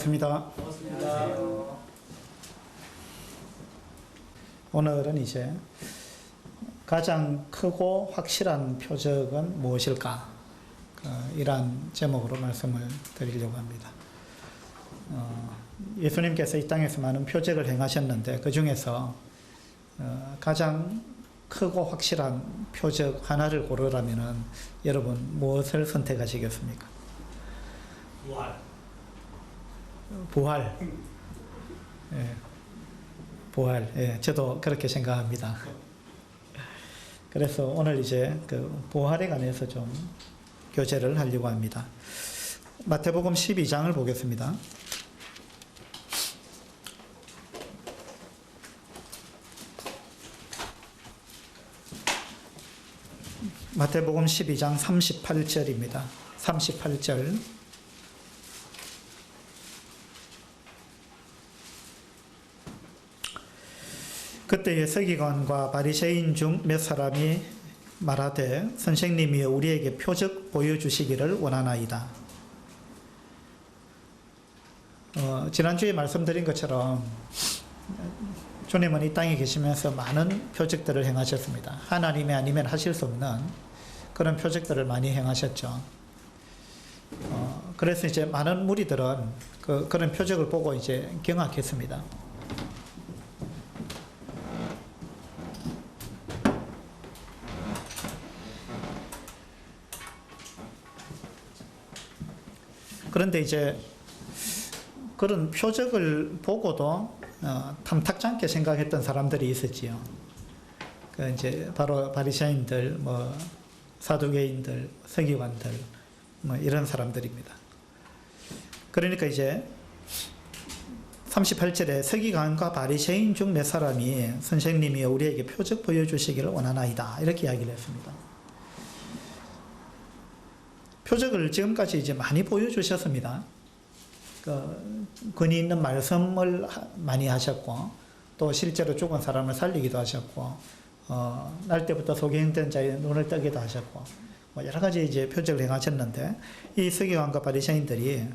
반갑습니다. 반갑습니다. 오늘은 이제 가장 크고 확실한 표적은 무엇일까? 이러한 제목으로 말씀을 드리려고 합니다. 예수님께서 이 땅에서 많은 표적을 행하셨는데 그 중에서 가장 크고 확실한 표적 하나를 고르라면 여러분 무엇을 선택하시겠습니까? 부활. 예, 부활. 예, 저도 그렇게 생각합니다. 그래서 오늘 이제 그 부활에 관해서 좀 교제를 하려고 합니다. 마태복음 12장을 보겠습니다. 마태복음 12장 38절입니다. 38절. 그때에 서기관과 바리새인 중 몇 사람이 말하되 선생님이 우리에게 표적 보여주시기를 원하나이다. 지난주에 말씀드린 것처럼 주님은 이 땅에 계시면서 많은 표적들을 행하셨습니다. 하나님이 아니면 하실 수 없는 그런 표적들을 많이 행하셨죠. 그래서 이제 많은 무리들은 그런 표적을 보고 이제 경악했습니다. 그런데 이제 그런 표적을 보고도 탐탁지 않게 생각했던 사람들이 있었지요. 그 이제 바로 바리새인들, 사두개인들, 서기관들, 이런 사람들입니다. 그러니까 이제 38절에 서기관과 바리새인 중 몇 사람이 선생님이 우리에게 표적 보여주시기를 원하나이다. 이렇게 이야기를 했습니다. 표적을 지금까지 이제 많이 보여주셨습니다. 권위 있는 말씀을 많이 하셨고, 또 실제로 죽은 사람을 살리기도 하셨고, 날 때부터 소경된 자의 눈을 뜨기도 하셨고, 여러 가지 이제 표적을 행하셨는데, 이 서기관과 바리새인들이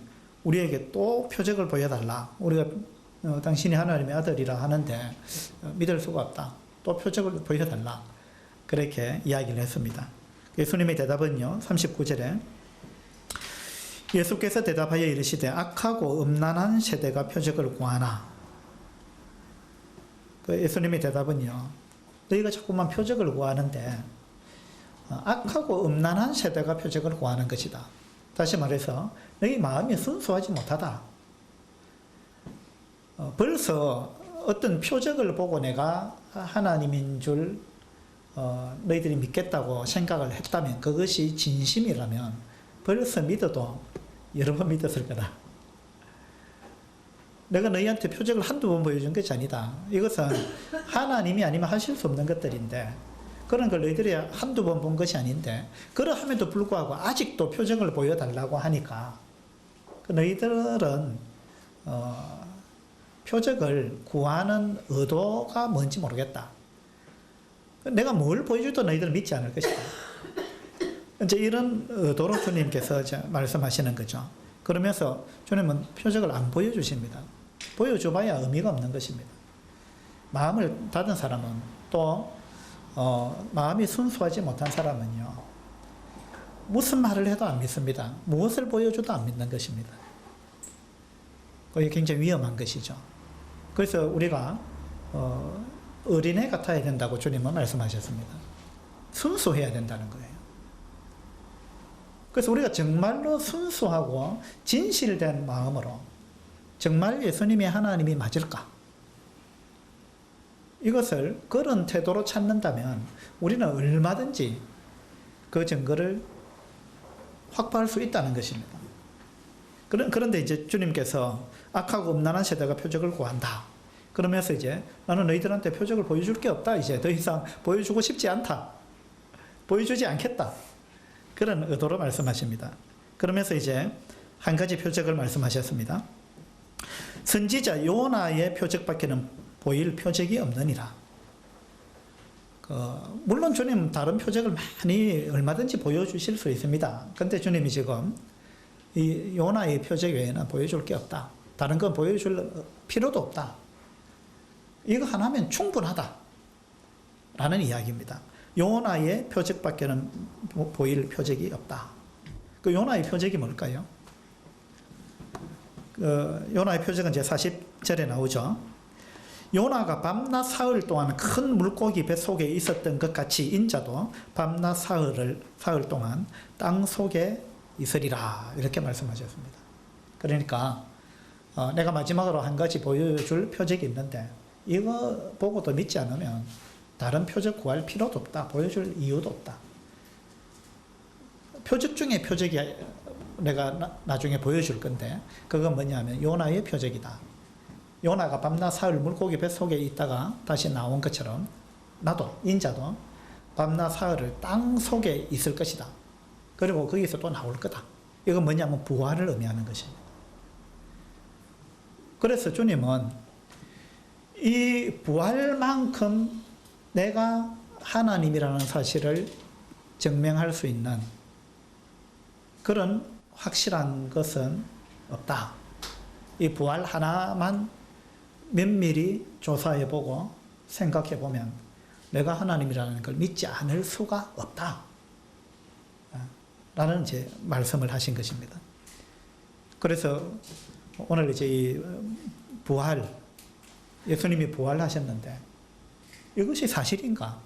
우리에게 또 표적을 보여달라. 우리가 당신이 하나님의 아들이라 하는데 믿을 수가 없다. 또 표적을 보여달라. 그렇게 이야기를 했습니다. 예수님의 대답은요, 39절에 예수께서 대답하여 이르시되 악하고 음란한 세대가 표적을 구하나. 예수님의 대답은요, 너희가 자꾸만 표적을 구하는데 악하고 음란한 세대가 표적을 구하는 것이다. 다시 말해서 너희 마음이 순수하지 못하다. 벌써 어떤 표적을 보고 내가 하나님인 줄 너희들이 믿겠다고 생각을 했다면, 그것이 진심이라면 벌써 믿어도 여러 번 믿었을 거다. 내가 너희한테 표적을 한두 번 보여준 것이 아니다. 이것은 하나님이 아니면 하실 수 없는 것들인데, 그런 걸 너희들이 한두 번 본 것이 아닌데, 그러함에도 불구하고 아직도 표적을 보여달라고 하니까 너희들은 표적을 구하는 의도가 뭔지 모르겠다. 내가 뭘 보여줘도 너희들은 믿지 않을 것이다. 이제 이런 의도로 주님께서 말씀하시는 거죠. 그러면서 주님은 표적을 안 보여주십니다. 보여줘봐야 의미가 없는 것입니다. 마음을 닫은 사람은, 또 마음이 순수하지 못한 사람은요, 무슨 말을 해도 안 믿습니다. 무엇을 보여줘도 안 믿는 것입니다. 그게 굉장히 위험한 것이죠. 그래서 우리가 어린애 같아야 된다고 주님은 말씀하셨습니다. 순수해야 된다는 거예요. 그래서 우리가 정말로 순수하고 진실된 마음으로 정말 예수님이 하나님이 맞을까? 이것을 그런 태도로 찾는다면 우리는 얼마든지 그 증거를 확보할 수 있다는 것입니다. 그런데 이제 주님께서 악하고 음란한 세대가 표적을 구한다. 그러면서 이제 나는 너희들한테 표적을 보여줄 게 없다. 이제 더 이상 보여주고 싶지 않다. 보여주지 않겠다. 그런 의도로 말씀하십니다. 그러면서 이제 한 가지 표적을 말씀하셨습니다. 선지자 요나의 표적밖에는 보일 표적이 없느니라. 물론 주님 다른 표적을 많이 얼마든지 보여주실 수 있습니다. 근데 주님이 지금 이 요나의 표적 외에는 보여줄 게 없다. 다른 건 보여줄 필요도 없다. 이거 하나면 충분하다. 라는 이야기입니다. 요나의 표적밖에는 보일 표적이 없다. 그 요나의 표적이 뭘까요? 요나의 표적은 이제 40절에 나오죠. 요나가 밤낮 사흘 동안 큰 물고기 뱃속에 있었던 것 같이 인자도 밤낮 사흘 동안 땅 속에 있으리라. 이렇게 말씀하셨습니다. 그러니까 내가 마지막으로 한 가지 보여줄 표적이 있는데 이거 보고도 믿지 않으면 다른 표적 구할 필요도 없다. 보여줄 이유도 없다. 표적 중에 표적이 내가 나중에 보여줄 건데 그건 뭐냐면 요나의 표적이다. 요나가 밤낮 사흘 물고기 뱃속에 있다가 다시 나온 것처럼 나도 인자도 밤낮 사흘을 땅 속에 있을 것이다. 그리고 거기서 또 나올 거다. 이건 뭐냐면 부활을 의미하는 것입니다. 그래서 주님은 이 부활만큼 내가 하나님이라는 사실을 증명할 수 있는 그런 확실한 것은 없다. 이 부활 하나만 면밀히 조사해보고 생각해보면 내가 하나님이라는 걸 믿지 않을 수가 없다. 라는 이제 말씀을 하신 것입니다. 그래서 오늘 이제 이 부활, 예수님이 부활하셨는데 이것이 사실인가?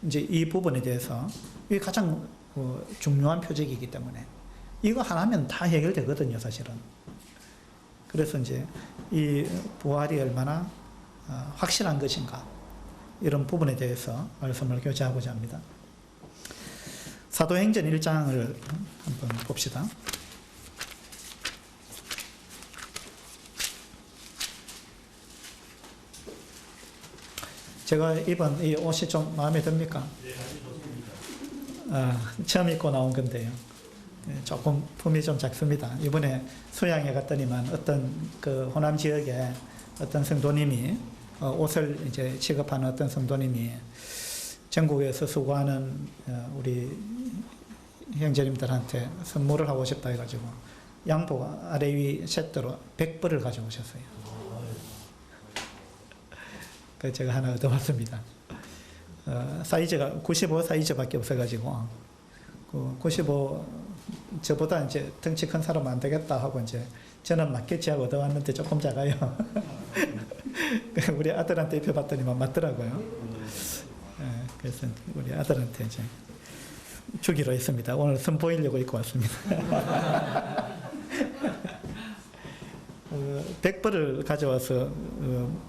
이제 이 부분에 대해서 이게 가장 중요한 표적이기 때문에 이거 하나면 다 해결되거든요, 사실은. 그래서 이제 이 부활이 얼마나 확실한 것인가 이런 부분에 대해서 말씀을 교제하고자 합니다. 사도행전 1장을 한번 봅시다. 제가 입은 이 옷이 좀 마음에 듭니까? 처음 입고 나온 건데요. 조금 품이 좀 작습니다. 이번에 수양에 갔더니만 어떤 그 호남 지역에 어떤 성도님이 옷을 이제 취급하는 어떤 성도님이 전국에서 수고하는 우리 형제님들한테 선물을 하고 싶다 해가지고 양복 아래 위 세트로 100벌을 가져오셨어요. 그래서 제가 하나 얻어왔습니다. 사이즈가 95 사이즈밖에 없어가지고 95 저보다 이제 덩치 큰 사람은 안 되겠다 하고 이제 저는 맞겠지 하고 얻어왔는데 조금 작아요. 우리 아들한테 입혀봤더니만 맞더라고요. 그래서 우리 아들한테 이제 주기로 했습니다. 오늘 선보이려고 입고 왔습니다. 100벌을 가져와서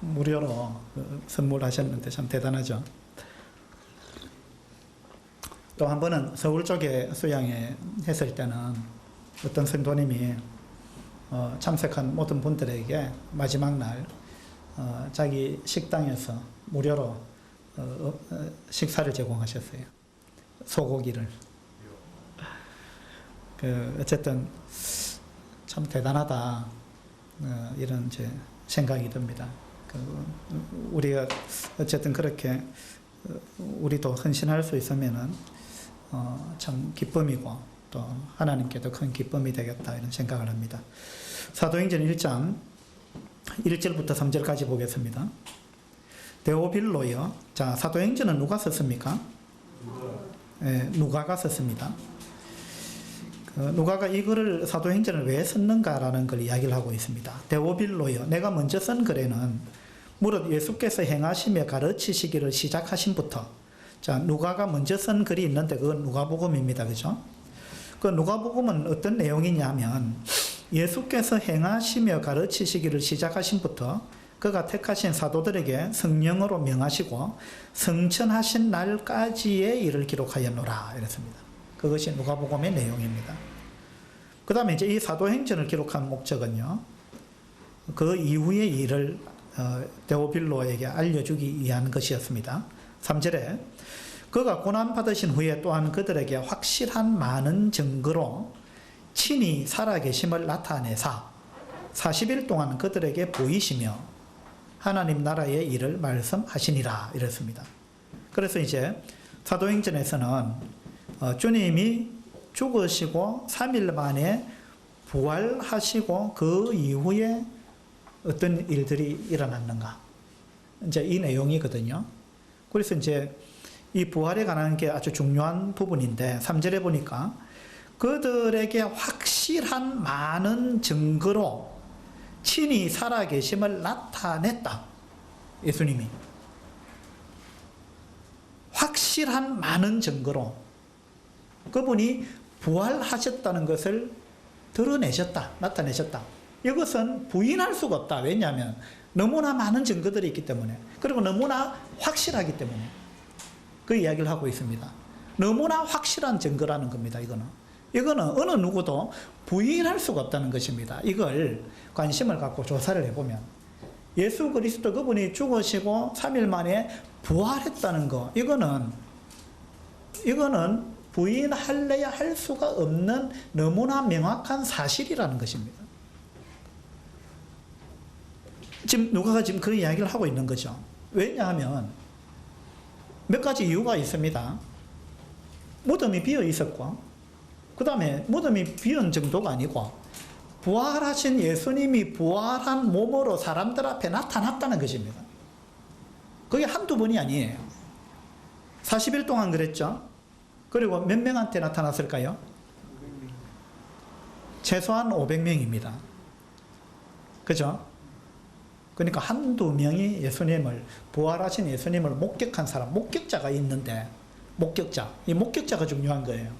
무료로 선물하셨는데 참 대단하죠. 또 한 번은 서울 쪽에 수양에 했을 때는 어떤 성도님이 참석한 모든 분들에게 마지막 날 자기 식당에서 무료로 식사를 제공하셨어요. 소고기를. 어쨌든 참 대단하다 이런 제 생각이 듭니다. 우리가 어쨌든 그렇게 우리도 헌신할 수 있으면은 참 기쁨이고 또 하나님께도 큰 기쁨이 되겠다 이런 생각을 합니다. 사도행전 1장 1절부터 3절까지 보겠습니다. 데오빌로요. 자, 사도행전은 누가 썼습니까? 누가가 썼습니다. 누가가 이 글을 사도행전을 왜 썼는가라는 걸 이야기를 하고 있습니다. 데오빌로요. 내가 먼저 쓴 글에는 무릇 예수께서 행하시며 가르치시기를 시작하신부터, 자, 누가가 먼저 쓴 글이 있는데 그건 누가복음입니다. 그죠? 그 누가복음은 어떤 내용이냐면 예수께서 행하시며 가르치시기를 시작하신부터 그가 택하신 사도들에게 성령으로 명하시고 성천하신 날까지의 일을 기록하였노라 이랬습니다. 그것이 누가복음의 내용입니다. 그 다음에 이제 이 사도행전을 기록한 목적은요, 그 이후의 일을 데오빌로에게 알려주기 위한 것이었습니다. 3절에 그가 고난받으신 후에 또한 그들에게 확실한 많은 증거로 친히 살아계심을 나타내사 40일 동안 그들에게 보이시며 하나님 나라의 일을 말씀하시니라 이랬습니다. 그래서 이제 사도행전에서는 주님이 죽으시고 3일 만에 부활하시고 그 이후에 어떤 일들이 일어났는가. 이제 이 내용이거든요. 그래서 이제 이 부활에 관한 게 아주 중요한 부분인데 3절에 보니까 그들에게 확실한 많은 증거로 친히 살아계심을 나타냈다. 예수님이. 확실한 많은 증거로 그분이 부활하셨다는 것을 드러내셨다. 나타내셨다. 이것은 부인할 수가 없다. 왜냐하면 너무나 많은 증거들이 있기 때문에, 그리고 너무나 확실하기 때문에 그 이야기를 하고 있습니다. 너무나 확실한 증거라는 겁니다. 이거는 어느 누구도 부인할 수가 없다는 것입니다. 이걸 관심을 갖고 조사를 해보면 예수 그리스도 그분이 죽으시고 3일 만에 부활했다는 거, 이거는 부인할래야 할 수가 없는 너무나 명확한 사실이라는 것입니다. 지금 누가가 지금 그런 이야기를 하고 있는 거죠. 왜냐하면 몇 가지 이유가 있습니다. 무덤이 비어 있었고, 그 다음에 무덤이 비은 정도가 아니고 부활하신 예수님이 부활한 몸으로 사람들 앞에 나타났다는 것입니다. 그게 한두 번이 아니에요. 40일 동안 그랬죠. 그리고 몇 명한테 나타났을까요? 최소한 500명입니다. 그죠? 그러니까 한두 명이 예수님을, 부활하신 예수님을 목격한 사람, 목격자가 있는데, 이 목격자가 중요한 거예요.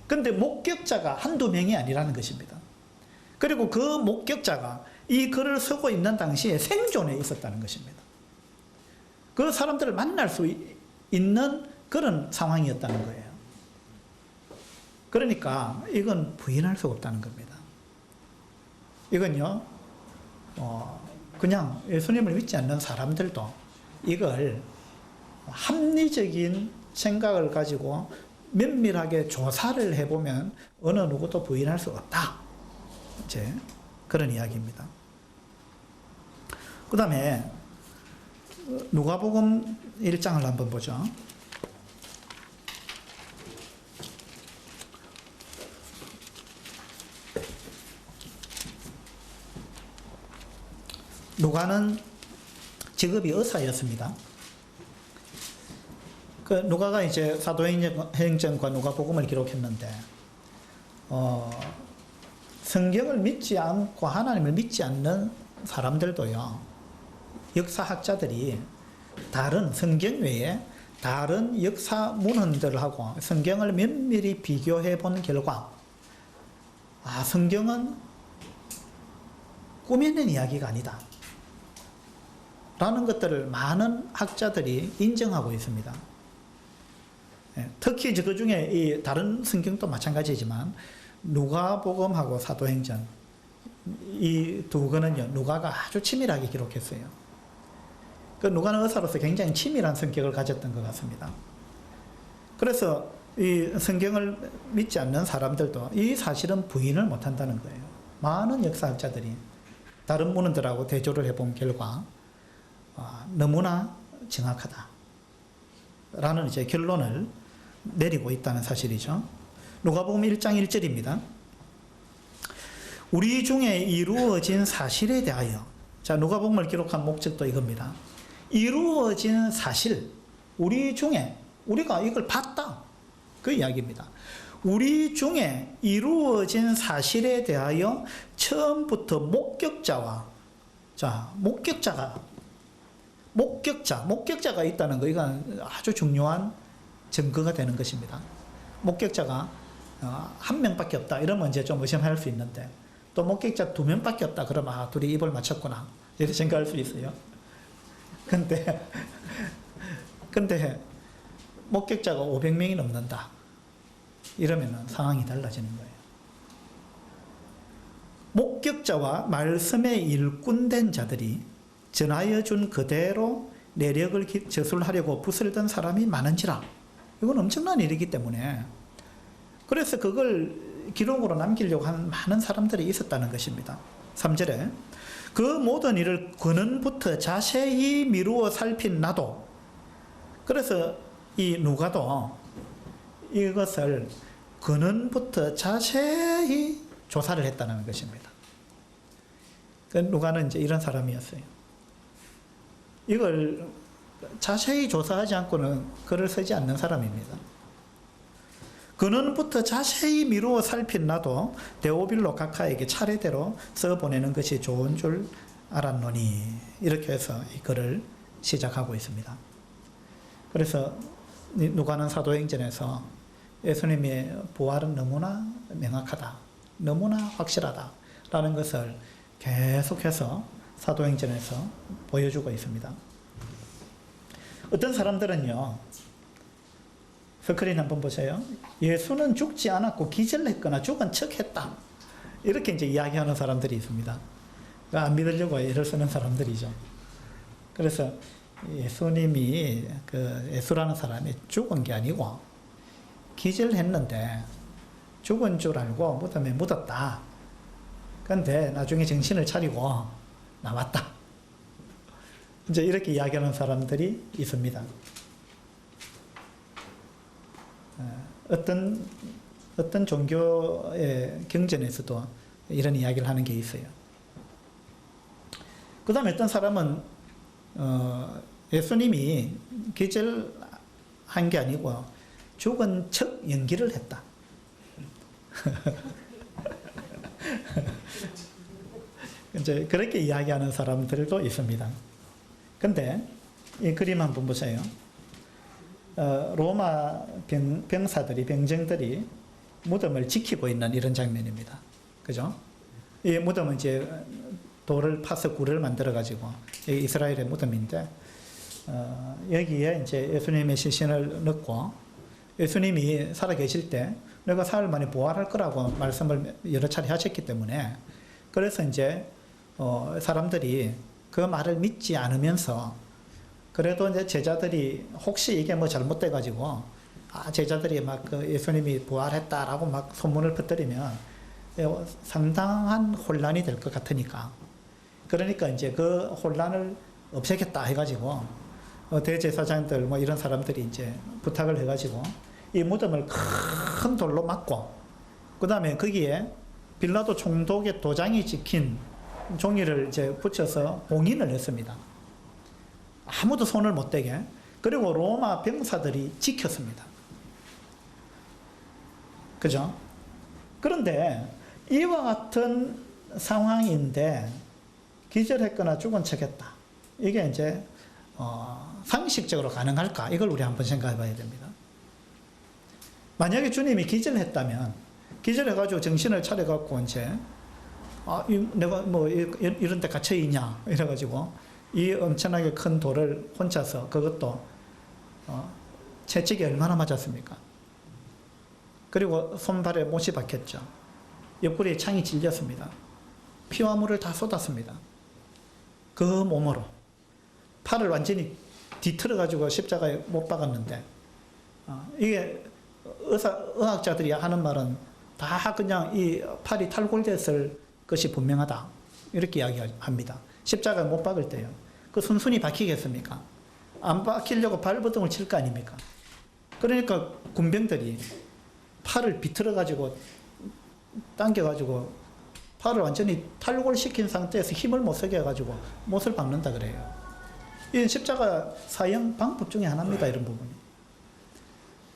근데 목격자가 한두 명이 아니라는 것입니다. 그리고 그 목격자가 이 글을 쓰고 있는 당시에 생존에 있었다는 것입니다. 그 사람들을 만날 수 있는 그런 상황이었다는 거예요. 그러니까 이건 부인할 수 없다는 겁니다. 이건요, 그냥 예수님을 믿지 않는 사람들도 이걸 합리적인 생각을 가지고 면밀하게 조사를 해보면 어느 누구도 부인할 수 없다. 이제 그런 이야기입니다. 그 다음에 누가복음 1장을 한번 보죠. 누가는 직업이 의사였습니다. 그 누가가 이제 사도행전과 누가복음을 기록했는데, 성경을 믿지 않고 하나님을 믿지 않는 사람들도요, 역사학자들이 다른 성경 외에 다른 역사 문헌들하고 성경을 면밀히 비교해 본 결과, 성경은 꾸며낸 이야기가 아니다 라는 것들을 많은 학자들이 인정하고 있습니다. 특히 그 중에 이 다른 성경도 마찬가지지만 누가복음하고 사도행전, 이 두 권은요, 누가가 아주 치밀하게 기록했어요. 그 누가는 의사로서 굉장히 치밀한 성격을 가졌던 것 같습니다. 그래서 이 성경을 믿지 않는 사람들도 이 사실은 부인을 못한다는 거예요. 많은 역사학자들이 다른 문헌들하고 대조를 해본 결과 너무나 정확하다 라는 이제 결론을 내리고 있다는 사실이죠. 누가복음 1장 1절입니다. 우리 중에 이루어진 사실에 대하여, 자, 누가복음을 기록한 목적도 이겁니다. 이루어진 사실, 우리 중에, 우리가 이걸 봤다, 그 이야기입니다. 우리 중에 이루어진 사실에 대하여 처음부터 목격자가 있다는 거, 이건 아주 중요한 증거가 되는 것입니다. 목격자가 한 명밖에 없다 이러면 이제 좀 의심할 수 있는데, 또 목격자 2명밖에 없다 그러면 둘이 입을 맞췄구나 이렇게 생각할 수 있어요. 근데 목격자가 500명이 넘는다 이러면 상황이 달라지는 거예요. 목격자와 말씀에 일꾼된 자들이 전하여 준 그대로 내력을 저술하려고 붓을 든 사람이 많은지라. 이건 엄청난 일이기 때문에, 그래서 그걸 기록으로 남기려고 하는 많은 사람들이 있었다는 것입니다. 3절에 그 모든 일을 근원부터 자세히 미루어 살핀 나도, 그래서 이 누가도 이것을 근원부터 자세히 조사를 했다는 것입니다. 그 누가는 이제 이런 사람이었어요. 이걸 자세히 조사하지 않고는 글을 쓰지 않는 사람입니다. 근원부터 자세히 미루어 살핀 나도 데오빌로 각하에게 차례대로 써보내는 것이 좋은 줄 알았노니, 이렇게 해서 이 글을 시작하고 있습니다. 그래서 누가는 사도행전에서 예수님의 부활은 너무나 명확하다, 너무나 확실하다 라는 것을 계속해서 사도행전에서 보여주고 있습니다. 어떤 사람들은요, 스크린 한번 보세요. 예수는 죽지 않았고 기절했거나 죽은 척했다, 이렇게 이제 이야기하는 사람들이 있습니다. 안 믿으려고 애를 쓰는 사람들이죠. 그래서 예수님이, 예수라는 사람이 죽은 게 아니고 기절했는데 죽은 줄 알고 무덤에 묻었다. 그런데 나중에 정신을 차리고 나왔다. 이제 이렇게 이야기하는 사람들이 있습니다. 어떤 종교의 경전에서도 이런 이야기를 하는 게 있어요. 그 다음에 어떤 사람은 예수님이 기절한 게 아니고 죽은 척 연기를 했다. 이제 그렇게 이야기하는 사람들도 있습니다. 근데 이 그림 한번 보세요. 로마 병정들이 무덤을 지키고 있는 이런 장면입니다. 그죠? 이 무덤은 이제 돌을 파서 굴을 만들어 가지고, 이스라엘의 무덤인데, 여기에 이제 예수님의 시신을 넣고, 예수님이 살아계실 때 내가 사흘 만에 부활할 거라고 말씀을 여러 차례 하셨기 때문에, 그래서 이제 사람들이 그 말을 믿지 않으면서, 그래도 이제 제자들이 혹시 이게 뭐 잘못돼 가지고 제자들이 막 예수님이 부활했다라고 막 소문을 퍼뜨리면 상당한 혼란이 될 것 같으니까, 그러니까 이제 그 혼란을 없애겠다 해가지고 대제사장들 뭐 이런 사람들이 이제 부탁을 해가지고 이 무덤을 큰 돌로 막고, 그 다음에 거기에 빌라도 총독의 도장이 찍힌 종이를 이제 붙여서 봉인을 했습니다. 아무도 손을 못 대게. 그리고 로마 병사들이 지켰습니다. 그죠? 그런데 이와 같은 상황인데 기절했거나 죽은 척했다. 이게 이제 상식적으로 가능할까? 이걸 우리 한번 생각해 봐야 됩니다. 만약에 주님이 기절했다면, 기절해가지고 정신을 차려갖고 이제 내가 뭐 이런 데 갇혀 있냐 이래가지고 이 엄청나게 큰 돌을 혼자서, 그것도 채찍이 얼마나 맞았습니까? 그리고 손발에 못이 박혔죠. 옆구리에 창이 찔렸습니다. 피와 물을 다 쏟았습니다. 그 몸으로 팔을 완전히 뒤틀어가지고 십자가에 못 박았는데, 이게 의학자들이 하는 말은 다 그냥 이 팔이 탈골됐을 것이 분명하다, 이렇게 이야기합니다. 십자가에 못 박을 때요. 그 순순히 박히겠습니까? 안 박히려고 발버둥을 칠 거 아닙니까? 그러니까 군병들이 팔을 비틀어가지고 당겨가지고 팔을 완전히 탈골시킨 상태에서 힘을 못 쓰게 해가지고 못을 박는다 그래요. 이 십자가 사형 방법 중에 하나입니다. 이런 부분이.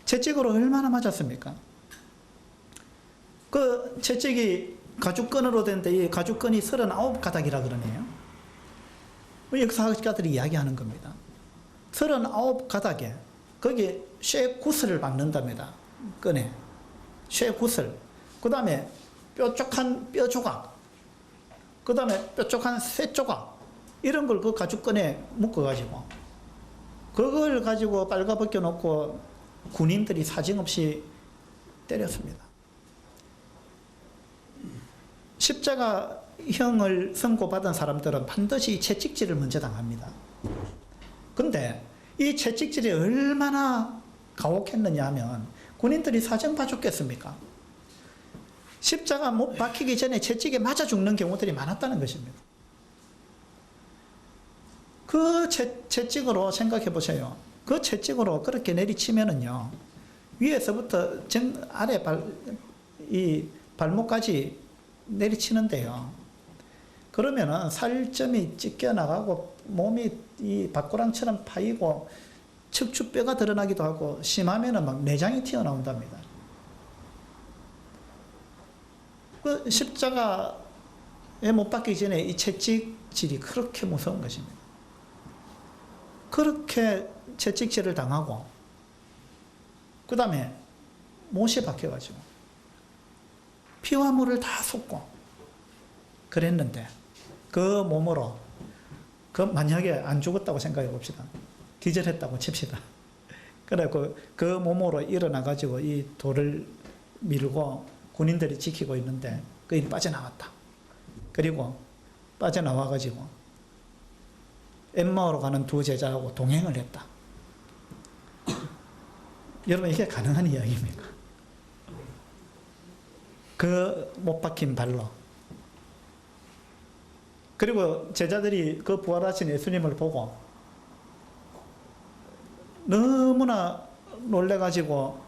채찍으로 얼마나 맞았습니까? 그 채찍이 가죽끈으로 된데 이 가죽끈이 39가닥이라 그러네요. 역사학자들이 이야기하는 겁니다. 39가닥에 거기에 쇠구슬을 박는답니다. 끈에 쇠구슬, 그 다음에 뾰족한 뼈 조각, 그 다음에 뾰족한 쇠 조각, 이런 걸 그 가죽끈에 묶어가지고 그걸 가지고 빨가벗겨 놓고 군인들이 사정없이 때렸습니다. 십자가형을 선고받은 사람들은 반드시 채찍질을 먼저 당합니다. 근데 이 채찍질이 얼마나 가혹했느냐 하면 군인들이 사정 봐줬겠습니까? 십자가 못 박히기 전에 채찍에 맞아 죽는 경우들이 많았다는 것입니다. 그 채찍으로 생각해 보세요. 그 채찍으로 그렇게 내리치면은요, 위에서부터 아래 이 발목까지 내리치는데요. 그러면은 살점이 찢겨나가고 몸이 이 밥고랑처럼 파이고 척추뼈가 드러나기도 하고 심하면은 막 내장이 튀어나온답니다. 그 십자가에 못 박기 전에 이 채찍질이 그렇게 무서운 것입니다. 그렇게 채찍질을 당하고 그 다음에 못이 박혀가지고 피와 물을 다 쏟고 그랬는데 그 몸으로 그 만약에 안 죽었다고 생각해 봅시다. 기절했다고 칩시다. 그래 그 몸으로 일어나가지고 이 돌을 밀고 군인들이 지키고 있는데 그인 빠져나왔다. 그리고 빠져나와가지고 엠마오로 가는 두 제자하고 동행을 했다. 여러분 이게 가능한 이야기입니까? 그 못 박힌 발로. 그리고 제자들이 그 부활하신 예수님을 보고 너무나 놀래가지고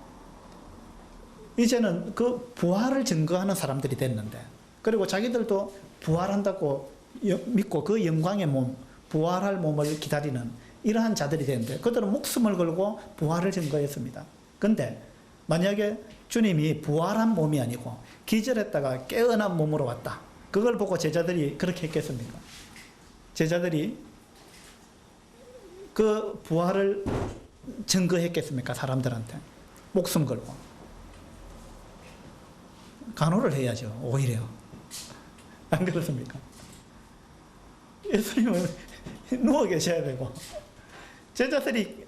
이제는 그 부활을 증거하는 사람들이 됐는데, 그리고 자기들도 부활한다고 믿고 그 영광의 몸, 부활할 몸을 기다리는 이러한 자들이 됐는데 그들은 목숨을 걸고 부활을 증거했습니다. 근데 만약에 주님이 부활한 몸이 아니고 기절했다가 깨어난 몸으로 왔다. 그걸 보고 제자들이 그렇게 했겠습니까? 제자들이 그 부활을 증거했겠습니까? 사람들한테. 목숨 걸고. 간호를 해야죠. 오히려. 안 그렇습니까? 예수님은 누워 계셔야 되고 제자들이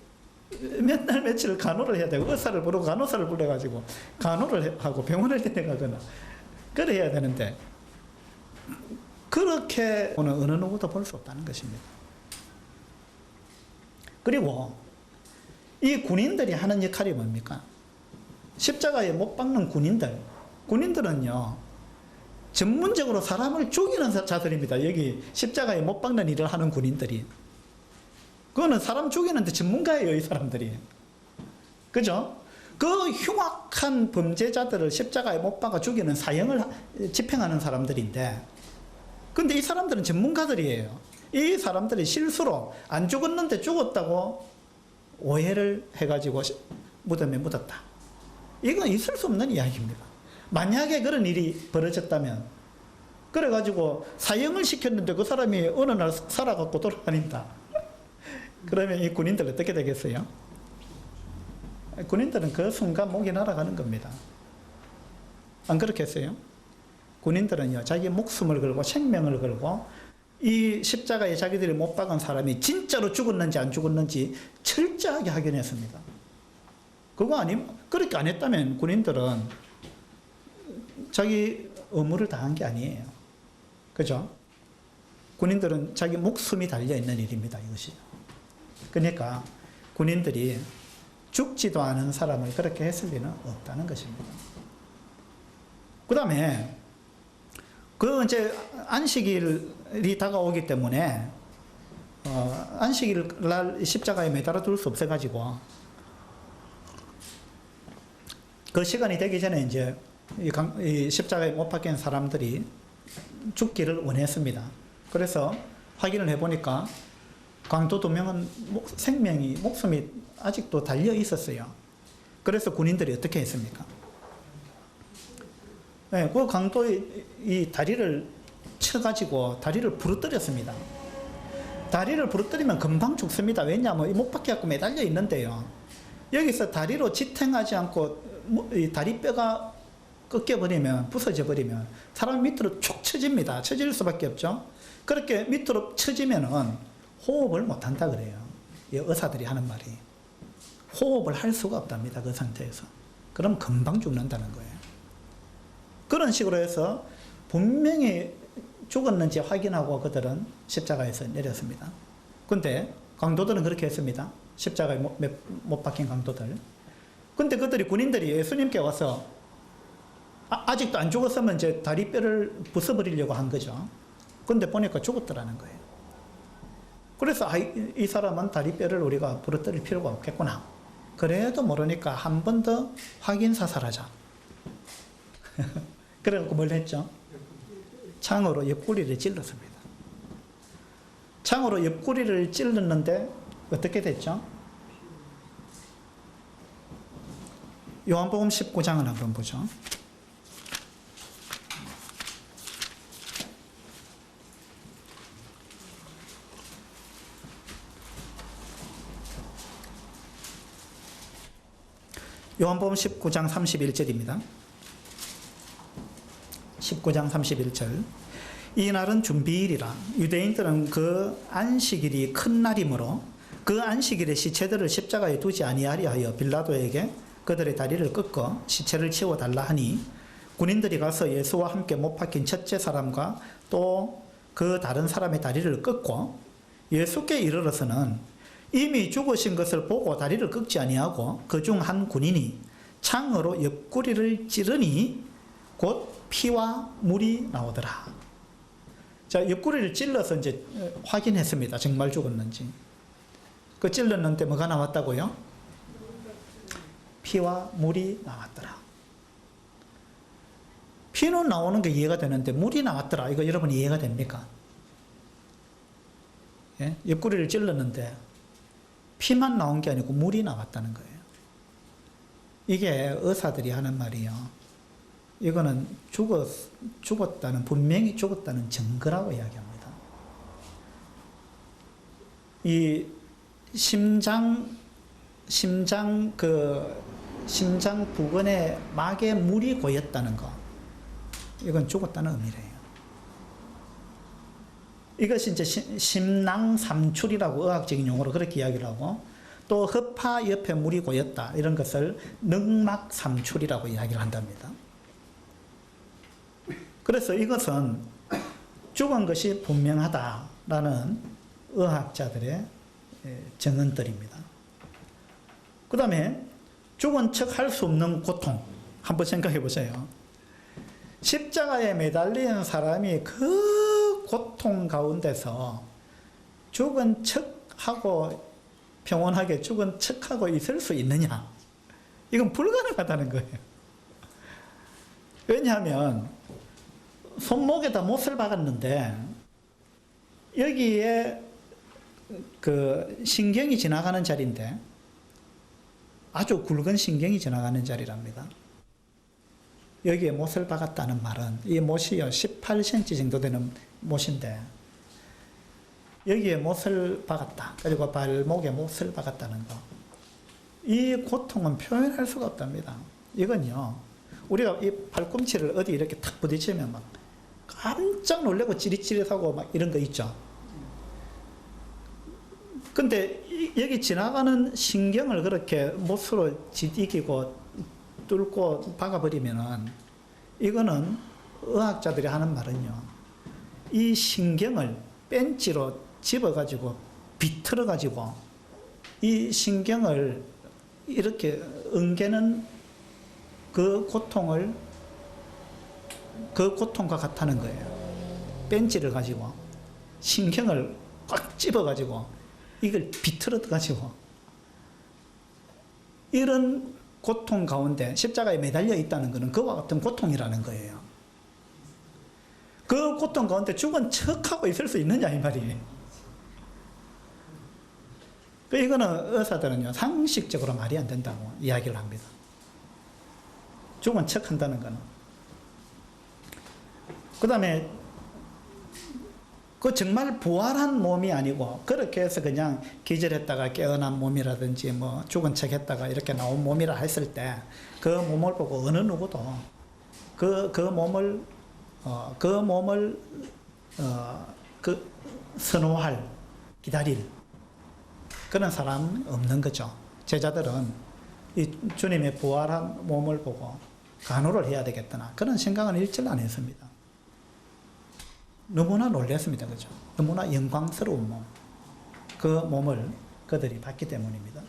몇 날 며칠 간호를 해야 되고 의사를 부르고 간호사를 불러가지고 간호를 하고 병원을 데려가거나 그래야 되는데 그렇게 오늘 어느 누구도 볼 수 없다는 것입니다. 그리고 이 군인들이 하는 역할이 뭡니까? 십자가에 못 박는 군인들은요 전문적으로 사람을 죽이는 자들입니다. 여기 십자가에 못 박는 일을 하는 군인들이. 그거는 사람 죽이는데 전문가예요, 이 사람들이. 그죠? 그 흉악한 범죄자들을 십자가에 못 박아 죽이는 사형을 집행하는 사람들인데, 근데 이 사람들은 전문가들이에요. 이 사람들이 실수로 안 죽었는데 죽었다고 오해를 해가지고 무덤에 묻었다. 이건 있을 수 없는 이야기입니다. 만약에 그런 일이 벌어졌다면, 그래가지고 사형을 시켰는데 그 사람이 어느 날 살아갖고 돌아다닌다. 그러면 이 군인들 어떻게 되겠어요? 군인들은 그 순간 목이 날아가는 겁니다. 안 그렇겠어요? 군인들은요, 자기 목숨을 걸고 생명을 걸고 이 십자가에 자기들이 못 박은 사람이 진짜로 죽었는지 안 죽었는지 철저하게 확인했습니다. 그거 아니면, 그렇게 안 했다면 군인들은 자기 의무를 다한 게 아니에요. 그죠? 군인들은 자기 목숨이 달려있는 일입니다, 이것이. 그러니까 군인들이 죽지도 않은 사람을 그렇게 했을 리는 없다는 것입니다. 그 다음에 그 이제 안식일이 다가오기 때문에 안식일 날 십자가에 매달아 둘 수 없어가지고 그 시간이 되기 전에 이제 이 십자가에 못 박힌 사람들이 죽기를 원했습니다. 그래서 확인을 해보니까 강도 2명은 목숨이 아직도 달려 있었어요. 그래서 군인들이 어떻게 했습니까? 네, 그 강도의 이 다리를 쳐가지고 다리를 부러뜨렸습니다. 다리를 부러뜨리면 금방 죽습니다. 왜냐하면 못 박혀갖고 매달려 있는데요. 여기서 다리로 지탱하지 않고 이 다리뼈가 꺾여버리면, 부서져 버리면 사람 밑으로 촉 처집니다. 처질 수밖에 없죠. 그렇게 밑으로 처지면은 호흡을 못한다 그래요. 의사들이 하는 말이. 호흡을 할 수가 없답니다. 그 상태에서. 그럼 금방 죽는다는 거예요. 그런 식으로 해서 분명히 죽었는지 확인하고 그들은 십자가에서 내렸습니다. 근데 강도들은 그렇게 했습니다. 십자가에 못 박힌 강도들. 근데 군인들이 예수님께 와서 아직도 안 죽었으면 이제 다리뼈를 부숴버리려고 한 거죠. 근데 보니까 죽었더라는 거예요. 그래서 이 사람은 다리뼈를 우리가 부러뜨릴 필요가 없겠구나. 그래도 모르니까 한 번 더 확인 사살하자. 그래갖고 뭘 했죠? 창으로 옆구리를 찔렀습니다. 창으로 옆구리를 찔렀는데 어떻게 됐죠? 요한복음 19장을 한번 보죠. 요한복음 19장 31절입니다. 19장 31절. 이 날은 준비일이라. 유대인들은 그 안식일이 큰 날이므로 그 안식일에 시체들을 십자가에 두지 아니하리 하여 빌라도에게 그들의 다리를 꺾어 시체를 치워달라 하니 군인들이 가서 예수와 함께 못 박힌 첫째 사람과 또 그 다른 사람의 다리를 꺾고 예수께 이르러서는 이미 죽으신 것을 보고 다리를 꺾지 아니하고 그중 한 군인이 창으로 옆구리를 찌르니 곧 피와 물이 나오더라. 자, 옆구리를 찔러서 이제 확인했습니다. 정말 죽었는지. 그 찔렀는데 뭐가 나왔다고요? 피와 물이 나왔더라. 피는 나오는 게 이해가 되는데 물이 나왔더라. 이거 여러분 이해가 됩니까? 예? 옆구리를 찔렀는데 피만 나온 게 아니고 물이 나왔다는 거예요. 이게 의사들이 하는 말이요. 이거는 죽었다는, 분명히 죽었다는 증거라고 이야기합니다. 이 심장 부근에 막에 물이 고였다는 거. 이건 죽었다는 의미래요. 이것이 이제 심낭삼출이라고 의학적인 용어로 그렇게 이야기를 하고, 또 허파 옆에 물이 고였다 이런 것을 늑막삼출이라고 이야기를 한답니다. 그래서 이것은 죽은 것이 분명하다라는 의학자들의 증언들입니다. 그 다음에 죽은 척 할 수 없는 고통 한번 생각해 보세요. 십자가에 매달린 사람이 그 고통 가운데서 죽은 척하고 평온하게 죽은 척하고 있을 수 있느냐? 이건 불가능하다는 거예요. 왜냐하면 손목에다 못을 박았는데 여기에 그 신경이 지나가는 자리인데 아주 굵은 신경이 지나가는 자리랍니다. 여기에 못을 박았다는 말은 이 못이요 18cm 정도 되는 못인데 여기에 못을 박았다. 그리고 발목에 못을 박았다는 거. 이 고통은 표현할 수가 없답니다. 이건요 우리가 이 팔꿈치를 어디 이렇게 탁 부딪히면 막 깜짝 놀래고 찌릿찌릿하고 막 이런 거 있죠. 근데 여기 지나가는 신경을 그렇게 못으로 짓이기고 뚫고 박아버리면은 이거는 의학자들이 하는 말은요. 이 신경을 벤치로 집어가지고 비틀어가지고 이 신경을 이렇게 응개는 그 고통과 같다는 거예요. 벤치를 가지고 신경을 꽉 집어가지고 이걸 비틀어가지고 이런 고통 가운데 십자가에 매달려 있다는 것은 그와 같은 고통이라는 거예요. 그 고통 가운데 죽은 척하고 있을 수 있느냐 이 말이에요. 이거는 의사들은요 상식적으로 말이 안 된다고 이야기를 합니다. 죽은 척한다는 거는. 그 다음에 그 정말 부활한 몸이 아니고 그렇게 해서 그냥 기절했다가 깨어난 몸이라든지 뭐 죽은 척 했다가 이렇게 나온 몸이라 했을 때 그 몸을 보고 어느 누구도 그 몸을 선호할, 기다릴 그런 사람 없는 거죠. 제자들은 이 주님의 부활한 몸을 보고 간호를 해야 되겠다나 그런 생각은 일절 안 했습니다. 너무나 놀랐습니다. 그죠? 너무나 영광스러운 몸. 그 몸을 그들이 봤기 때문입니다.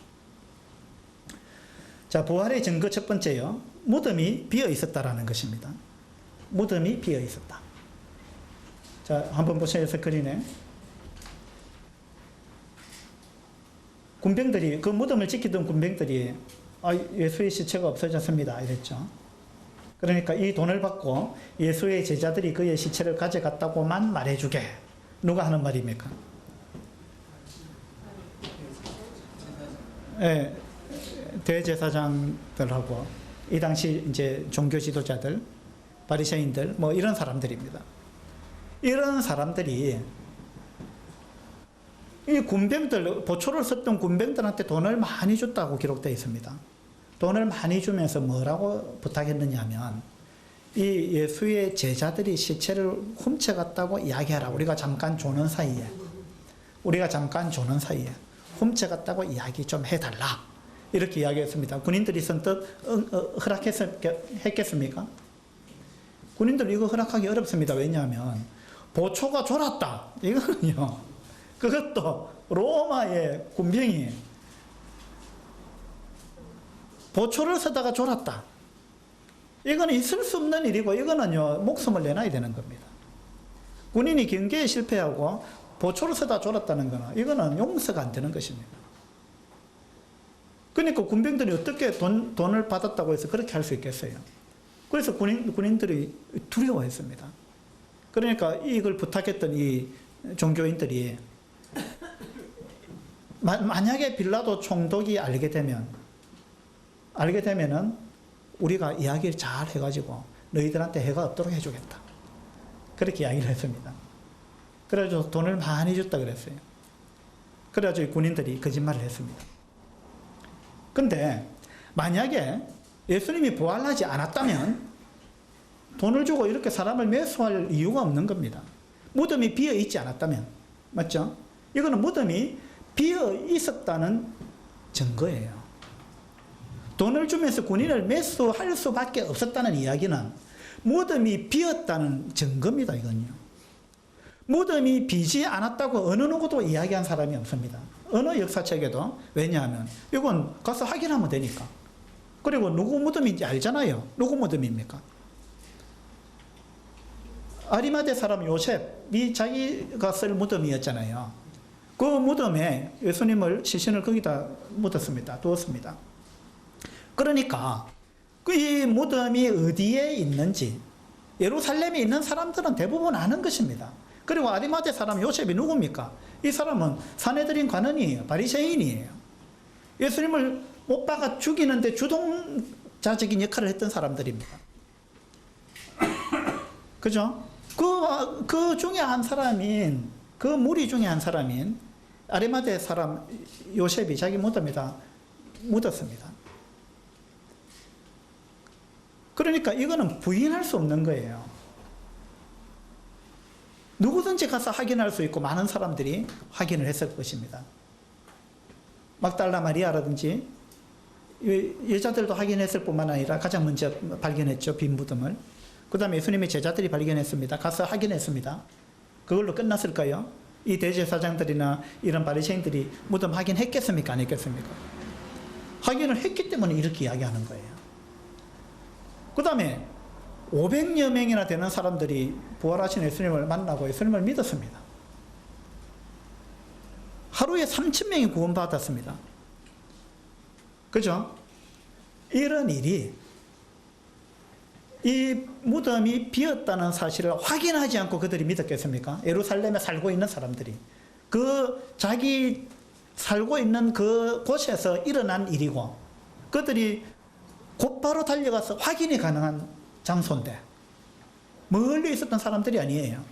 자, 부활의 증거 첫 번째요. 무덤이 비어 있었다라는 것입니다. 무덤이 비어 있었다. 자, 한번 보세요. 스크린에. 군병들이, 그 무덤을 지키던 군병들이, 예수의 시체가 없어졌습니다. 이랬죠. 그러니까 이 돈을 받고 예수의 제자들이 그의 시체를 가져갔다고만 말해주게. 누가 하는 말입니까? 예, 대제사장들하고 이 당시 이제 종교 지도자들, 바리새인들 뭐 이런 사람들입니다. 이런 사람들이 이 군병들, 보초를 썼던 군병들한테 돈을 많이 줬다고 기록되어 있습니다. 돈을 많이 주면서 뭐라고 부탁했느냐 하면 이 예수의 제자들이 시체를 훔쳐갔다고 이야기하라. 우리가 잠깐 조는 사이에 훔쳐갔다고 이야기 좀 해달라. 이렇게 이야기했습니다. 군인들이 선뜻 허락했겠습니까? 군인들 이거 허락하기 어렵습니다. 왜냐하면 보초가 졸았다. 이거는요. 그것도 로마의 군병이 보초를 쓰다가 졸았다. 이거는 있을 수 없는 일이고 이거는요. 목숨을 내놔야 되는 겁니다. 군인이 경계에 실패하고 보초를 쓰다 졸았다는 거는 이거는 용서가 안 되는 것입니다. 그러니까 군병들이 어떻게 돈을 받았다고 해서 그렇게 할 수 있겠어요? 그래서 군인들이 두려워했습니다. 그러니까 이걸 부탁했던 이 종교인들이 만약에 빌라도 총독이 알게 되면은 우리가 이야기를 잘 해가지고 너희들한테 해가 없도록 해주겠다. 그렇게 이야기를 했습니다. 그래가지고 돈을 많이 줬다 그랬어요. 그래가지고 군인들이 거짓말을 했습니다. 근데 만약에 예수님이 부활하지 않았다면 돈을 주고 이렇게 사람을 매수할 이유가 없는 겁니다. 무덤이 비어 있지 않았다면. 맞죠? 이거는 무덤이 비어 있었다는 증거예요. 돈을 주면서 군인을 매수할 수밖에 없었다는 이야기는 무덤이 비었다는 증거입니다. 이건요. 무덤이 비지 않았다고 어느 누구도 이야기한 사람이 없습니다. 어느 역사책에도. 왜냐하면 이건 가서 확인하면 되니까. 그리고 누구 무덤인지 알잖아요. 누구 무덤입니까? 아리마대 사람 요셉이 자기가 쓸 무덤이었잖아요. 그 무덤에 예수님을 시신을 거기다 묻었습니다. 두었습니다. 그러니까 이 무덤이 어디에 있는지 예루살렘에 있는 사람들은 대부분 아는 것입니다. 그리고 아리마대 사람 요셉이 누굽니까? 이 사람은 산헤드린 관원이에요. 바리새인이에요. 예수님을 못 박아 죽이는데 주동자적인 역할을 했던 사람들입니다. 그죠? 그 중에 한 사람인, 그 무리 중에 한 사람인 아리마대 사람 요셉이 자기 무덤에다 묻었습니다. 그러니까 이거는 부인할 수 없는 거예요. 누구든지 가서 확인할 수 있고 많은 사람들이 확인을 했을 것입니다. 막달라 마리아라든지 여자들도 확인했을 뿐만 아니라 가장 먼저 발견했죠. 빈 무덤을. 그 다음에 예수님의 제자들이 발견했습니다. 가서 확인했습니다. 그걸로 끝났을까요? 이 대제사장들이나 이런 바리새인들이 무덤 확인했겠습니까? 안 했겠습니까? 확인을 했기 때문에 이렇게 이야기하는 거예요. 그 다음에 500여 명이나 되는 사람들이 부활하신 예수님을 만나고 예수님을 믿었습니다. 하루에 3,000명이 구원받았습니다. 그죠? 이런 일이 이 무덤이 비었다는 사실을 확인하지 않고 그들이 믿었겠습니까? 예루살렘에 살고 있는 사람들이. 자기 살고 있는 그 곳에서 일어난 일이고 그들이 곧바로 달려가서 확인이 가능한 장소인데 멀리 있었던 사람들이 아니에요.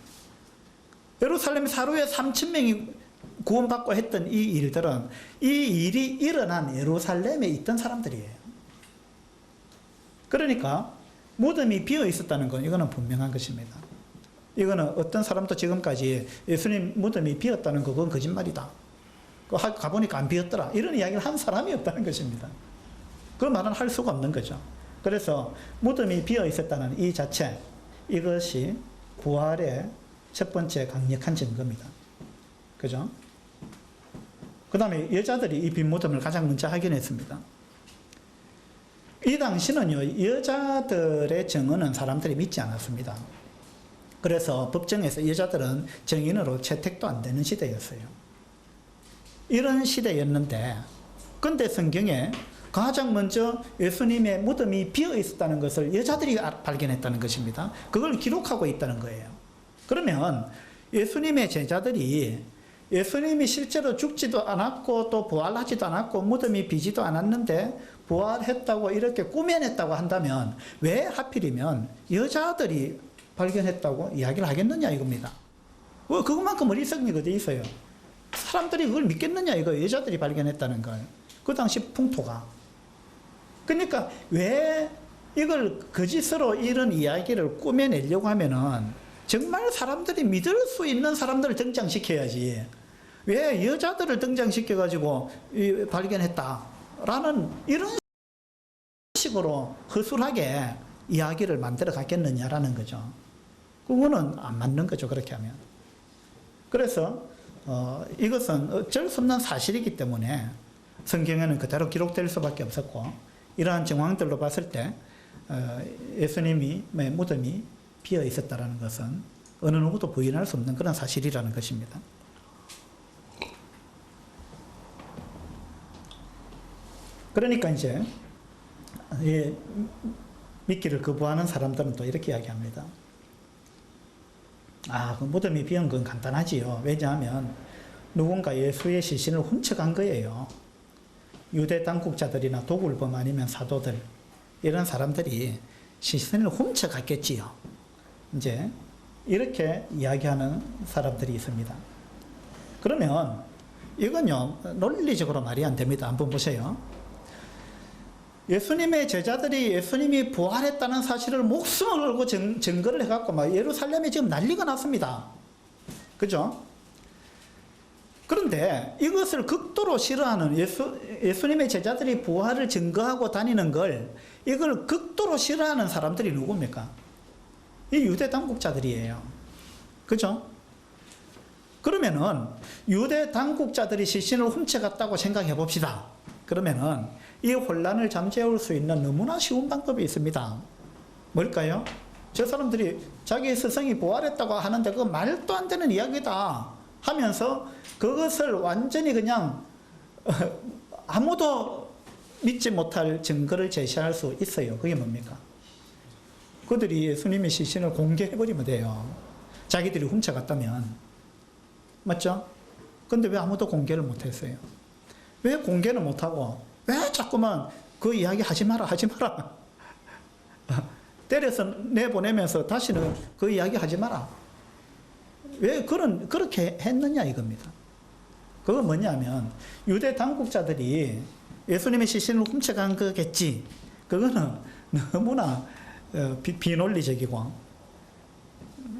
예루살렘에서 하루에 3,000명이 구원받고 했던 이 일들은 이 일이 일어난 예루살렘에 있던 사람들이에요. 그러니까 무덤이 비어 있었다는 건 이거는 분명한 것입니다. 이거는 어떤 사람도 지금까지 예수님 무덤이 비었다는 거 그건 거짓말이다. 가보니까 안 비었더라. 이런 이야기를 한 사람이 없다는 것입니다. 그 말은 할 수가 없는 거죠. 그래서 무덤이 비어 있었다는 이 자체, 이것이 부활의 첫 번째 강력한 증거입니다. 그죠? 그 다음에 여자들이 이 빈 무덤을 가장 먼저 확인했습니다. 이 당시는요, 여자들의 증언은 사람들이 믿지 않았습니다. 그래서 법정에서 여자들은 증인으로 채택도 안 되는 시대였어요. 이런 시대였는데, 근데 성경에 가장 먼저 예수님의 무덤이 비어 있었다는 것을 여자들이 발견했다는 것입니다. 그걸 기록하고 있다는 거예요. 그러면 예수님의 제자들이 예수님이 실제로 죽지도 않았고 또 부활하지도 않았고 무덤이 비지도 않았는데 부활했다고 이렇게 꾸며냈다고 한다면 왜 하필이면 여자들이 발견했다고 이야기를 하겠느냐 이겁니다. 그것만큼 어리석은 게 어디 있어요. 사람들이 그걸 믿겠느냐 이거, 여자들이 발견했다는 걸. 그 당시 풍토가. 그러니까 왜 이걸 거짓으로 이런 이야기를 꾸며내려고 하면은 정말 사람들이 믿을 수 있는 사람들을 등장시켜야지. 왜 여자들을 등장시켜가지고 발견했다라는 이런 식으로 허술하게 이야기를 만들어 갔겠느냐라는 거죠. 그거는 안 맞는 거죠, 그렇게 하면. 그래서 이것은 어쩔 수 없는 사실이기 때문에 성경에는 그대로 기록될 수밖에 없었고, 이러한 정황들로 봤을 때 예수님이 무덤이 비어 있었다는 것은 어느 누구도 부인할 수 없는 그런 사실이라는 것입니다. 그러니까 이제 믿기를 거부하는 사람들은 또 이렇게 이야기합니다. 그 무덤이 비은 건 간단하지요. 왜냐하면 누군가 예수의 시신을 훔쳐간 거예요. 유대 당국자들이나 도굴범 아니면 사도들, 이런 사람들이 시신을 훔쳐갔겠지요. 이제 이렇게 이야기하는 사람들이 있습니다. 그러면 이건요, 논리적으로 말이 안 됩니다. 한번 보세요. 예수님의 제자들이 예수님이 부활했다는 사실을 목숨을 걸고 증거를 해갖고 막 예루살렘이 지금 난리가 났습니다. 그죠? 그런데 이것을 극도로 싫어하는 예수님의 제자들이 부활을 증거하고 다니는 걸, 이걸 극도로 싫어하는 사람들이 누굽니까? 이 유대 당국자들이에요. 그죠? 그러면은 유대 당국자들이 시신을 훔쳐갔다고 생각해 봅시다. 그러면은 이 혼란을 잠재울 수 있는 너무나 쉬운 방법이 있습니다. 뭘까요? 저 사람들이 자기 스승이 부활했다고 하는데 그거 말도 안 되는 이야기다 하면서 그것을 완전히 그냥 아무도 믿지 못할 증거를 제시할 수 있어요. 그게 뭡니까? 그들이 예수님의 시신을 공개해버리면 돼요. 자기들이 훔쳐갔다면. 맞죠? 근데 왜 아무도 공개를 못했어요? 왜 공개를 못하고 왜 자꾸만 그 이야기 하지 마라 하지 마라 때려서 내보내면서 다시는 그 이야기 하지 마라, 왜 그렇게 했느냐 이겁니다. 그건 뭐냐면 유대 당국자들이 예수님의 시신을 훔쳐간 거겠지. 그거는 너무나 비논리적이고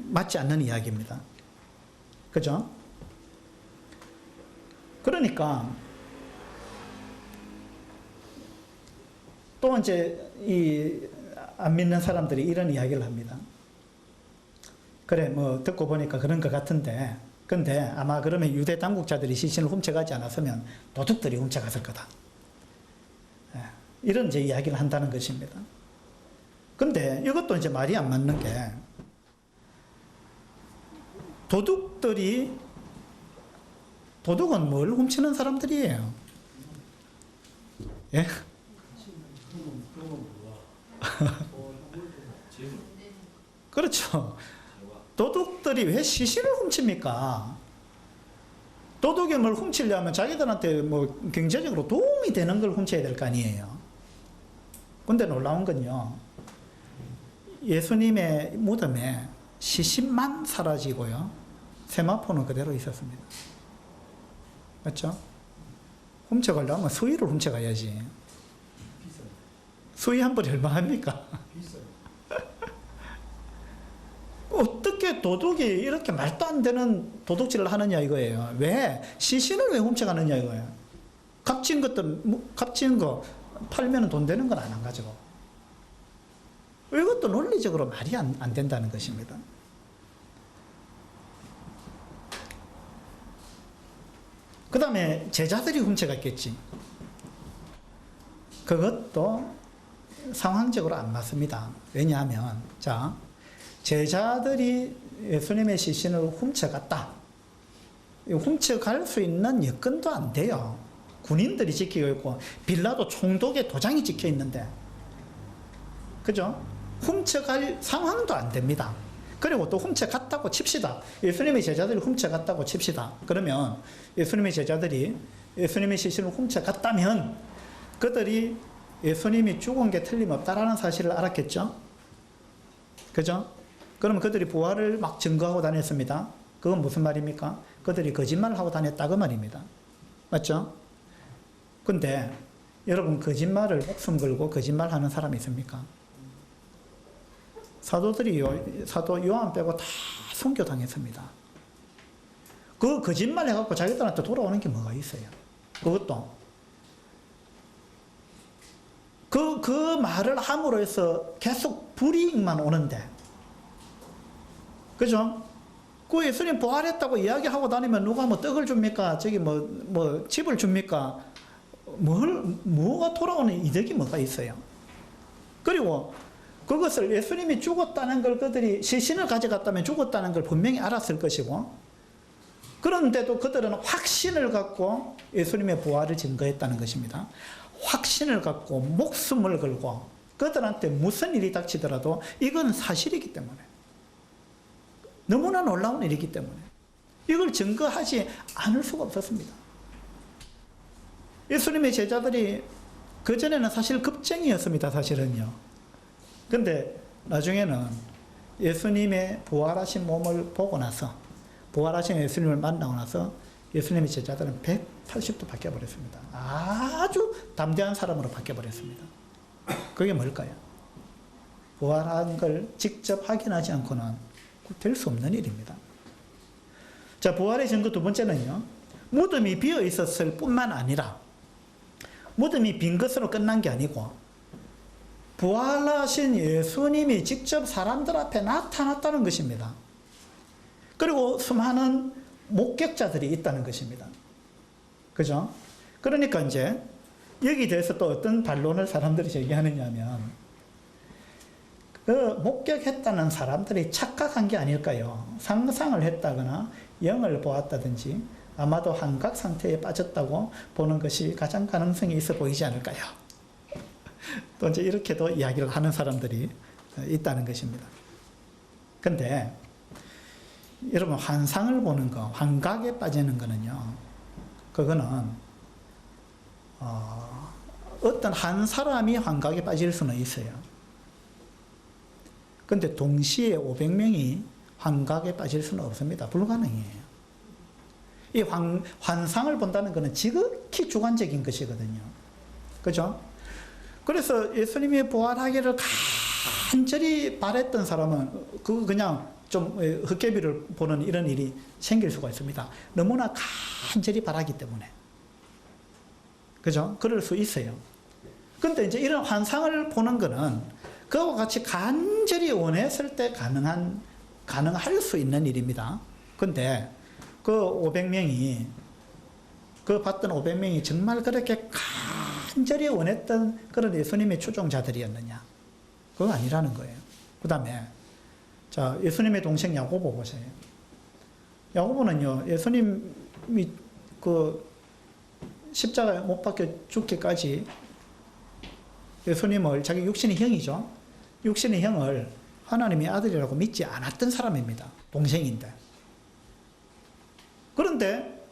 맞지 않는 이야기입니다. 그죠? 그러니까 또 이제 안 믿는 사람들이 이런 이야기를 합니다. 그래, 뭐 듣고 보니까 그런 것 같은데, 근데 아마 그러면 유대 당국자들이 시신을 훔쳐가지 않았으면 도둑들이 훔쳐갔을 거다. 이런 이제 이야기를 한다는 것입니다. 근데 이것도 이제 말이 안 맞는 게, 도둑은 뭘 훔치는 사람들이에요? 예? 그렇죠. 도둑들이 왜 시신을 훔칩니까? 도둑이 뭘 훔치려면 자기들한테 뭐 경제적으로 도움이 되는 걸 훔쳐야 될 거 아니에요. 근데 놀라운 건요, 예수님의 무덤에 시신만 사라지고요, 세마포는 그대로 있었습니다. 맞죠? 훔쳐가려면 수의를 훔쳐가야지. 수의 한 벌이 얼마 합니까? 어떻게 도둑이 이렇게 말도 안 되는 도둑질을 하느냐 이거예요. 왜? 시신을 왜 훔쳐가느냐 이거예요. 값진 거 팔면 돈 되는 건 안 가지고. 이것도 논리적으로 말이 안 된다는 것입니다. 그 다음에 제자들이 훔쳐갔겠지. 그것도 상황적으로 안 맞습니다. 왜냐하면, 자, 제자들이 예수님의 시신을 훔쳐갔다. 훔쳐갈 수 있는 여건도 안 돼요. 군인들이 지키고 있고 빌라도 총독의 도장이 찍혀 있는데, 그죠? 훔쳐갈 상황도 안 됩니다. 그리고 또 훔쳐갔다고 칩시다. 예수님의 제자들이 훔쳐갔다고 칩시다. 그러면 예수님의 제자들이 예수님의 시신을 훔쳐갔다면 그들이 예수님이 죽은 게 틀림없다라는 사실을 알았겠죠? 그죠? 그러면 그들이 부활을 막 증거하고 다녔습니다. 그건 무슨 말입니까? 그들이 거짓말을 하고 다녔다 그 말입니다. 맞죠? 근데 여러분, 거짓말을 목숨 걸고 거짓말하는 사람이 있습니까? 사도 요한 빼고 다 순교당했습니다. 그 거짓말 해갖고 자기들한테 돌아오는 게 뭐가 있어요? 그것도 그 말을 함으로 해서 계속 불이익만 오는데, 그죠? 그 예수님 부활했다고 이야기하고 다니면 누가 뭐 떡을 줍니까? 저기 뭐 집을 줍니까? 뭐가 돌아오는 이득이 뭐가 있어요? 그리고 그것을 예수님이 죽었다는 걸 그들이 시신을 가져갔다면 죽었다는 걸 분명히 알았을 것이고, 그런데도 그들은 확신을 갖고 예수님의 부활을 증거했다는 것입니다. 확신을 갖고 목숨을 걸고 그들한테 무슨 일이 닥치더라도 이건 사실이기 때문에, 너무나 놀라운 일이기 때문에 이걸 증거하지 않을 수가 없었습니다. 예수님의 제자들이 그전에는 사실 겁쟁이였습니다. 사실은요. 근데 나중에는 예수님의 부활하신 몸을 보고 나서, 부활하신 예수님을 만나고 나서 예수님의 제자들은 180도 바뀌어버렸습니다. 아주 담대한 사람으로 바뀌어버렸습니다. 그게 뭘까요? 부활한 걸 직접 확인하지 않고는 될 수 없는 일입니다. 자, 부활의 증거 두 번째는요, 무덤이 비어 있었을 뿐만 아니라 무덤이 빈 것으로 끝난 게 아니고 부활하신 예수님이 직접 사람들 앞에 나타났다는 것입니다. 그리고 수많은 목격자들이 있다는 것입니다. 그죠? 그러니까 이제 여기 대해서 또 어떤 반론을 사람들이 제기하느냐 하면, 그 목격했다는 사람들이 착각한 게 아닐까요? 상상을 했다거나 영을 보았다든지 아마도 환각 상태에 빠졌다고 보는 것이 가장 가능성이 있어 보이지 않을까요? 또 이제 이렇게도 이야기를 하는 사람들이 있다는 것입니다. 근데 여러분, 환상을 보는 거, 환각에 빠지는 거는요, 그거는 어떤 한 사람이 환각에 빠질 수는 있어요. 근데 동시에 500명이 환각에 빠질 수는 없습니다. 불가능해요. 이 환상을 본다는 것은 지극히 주관적인 것이거든요. 그죠? 그래서 예수님이 부활하기를 간절히 바랬던 사람은 그냥 좀 헛개비를 보는 이런 일이 생길 수가 있습니다. 너무나 간절히 바라기 때문에. 그죠? 그럴 수 있어요. 근데 이제 이런 환상을 보는 거는 그와 같이 간절히 원했을 때 가능할 수 있는 일입니다. 근데 그 500명이, 그 봤던 500명이 정말 그렇게 간절히 원했던 그런 예수님의 추종자들이었느냐? 그거 아니라는 거예요. 그 다음에, 자, 예수님의 동생 야고보 보세요. 야고보는요, 예수님이 그 십자가에 못 박혀 죽기까지 예수님을, 자기 육신의 형이죠. 육신의 형을 하나님의 아들이라고 믿지 않았던 사람입니다. 동생인데. 그런데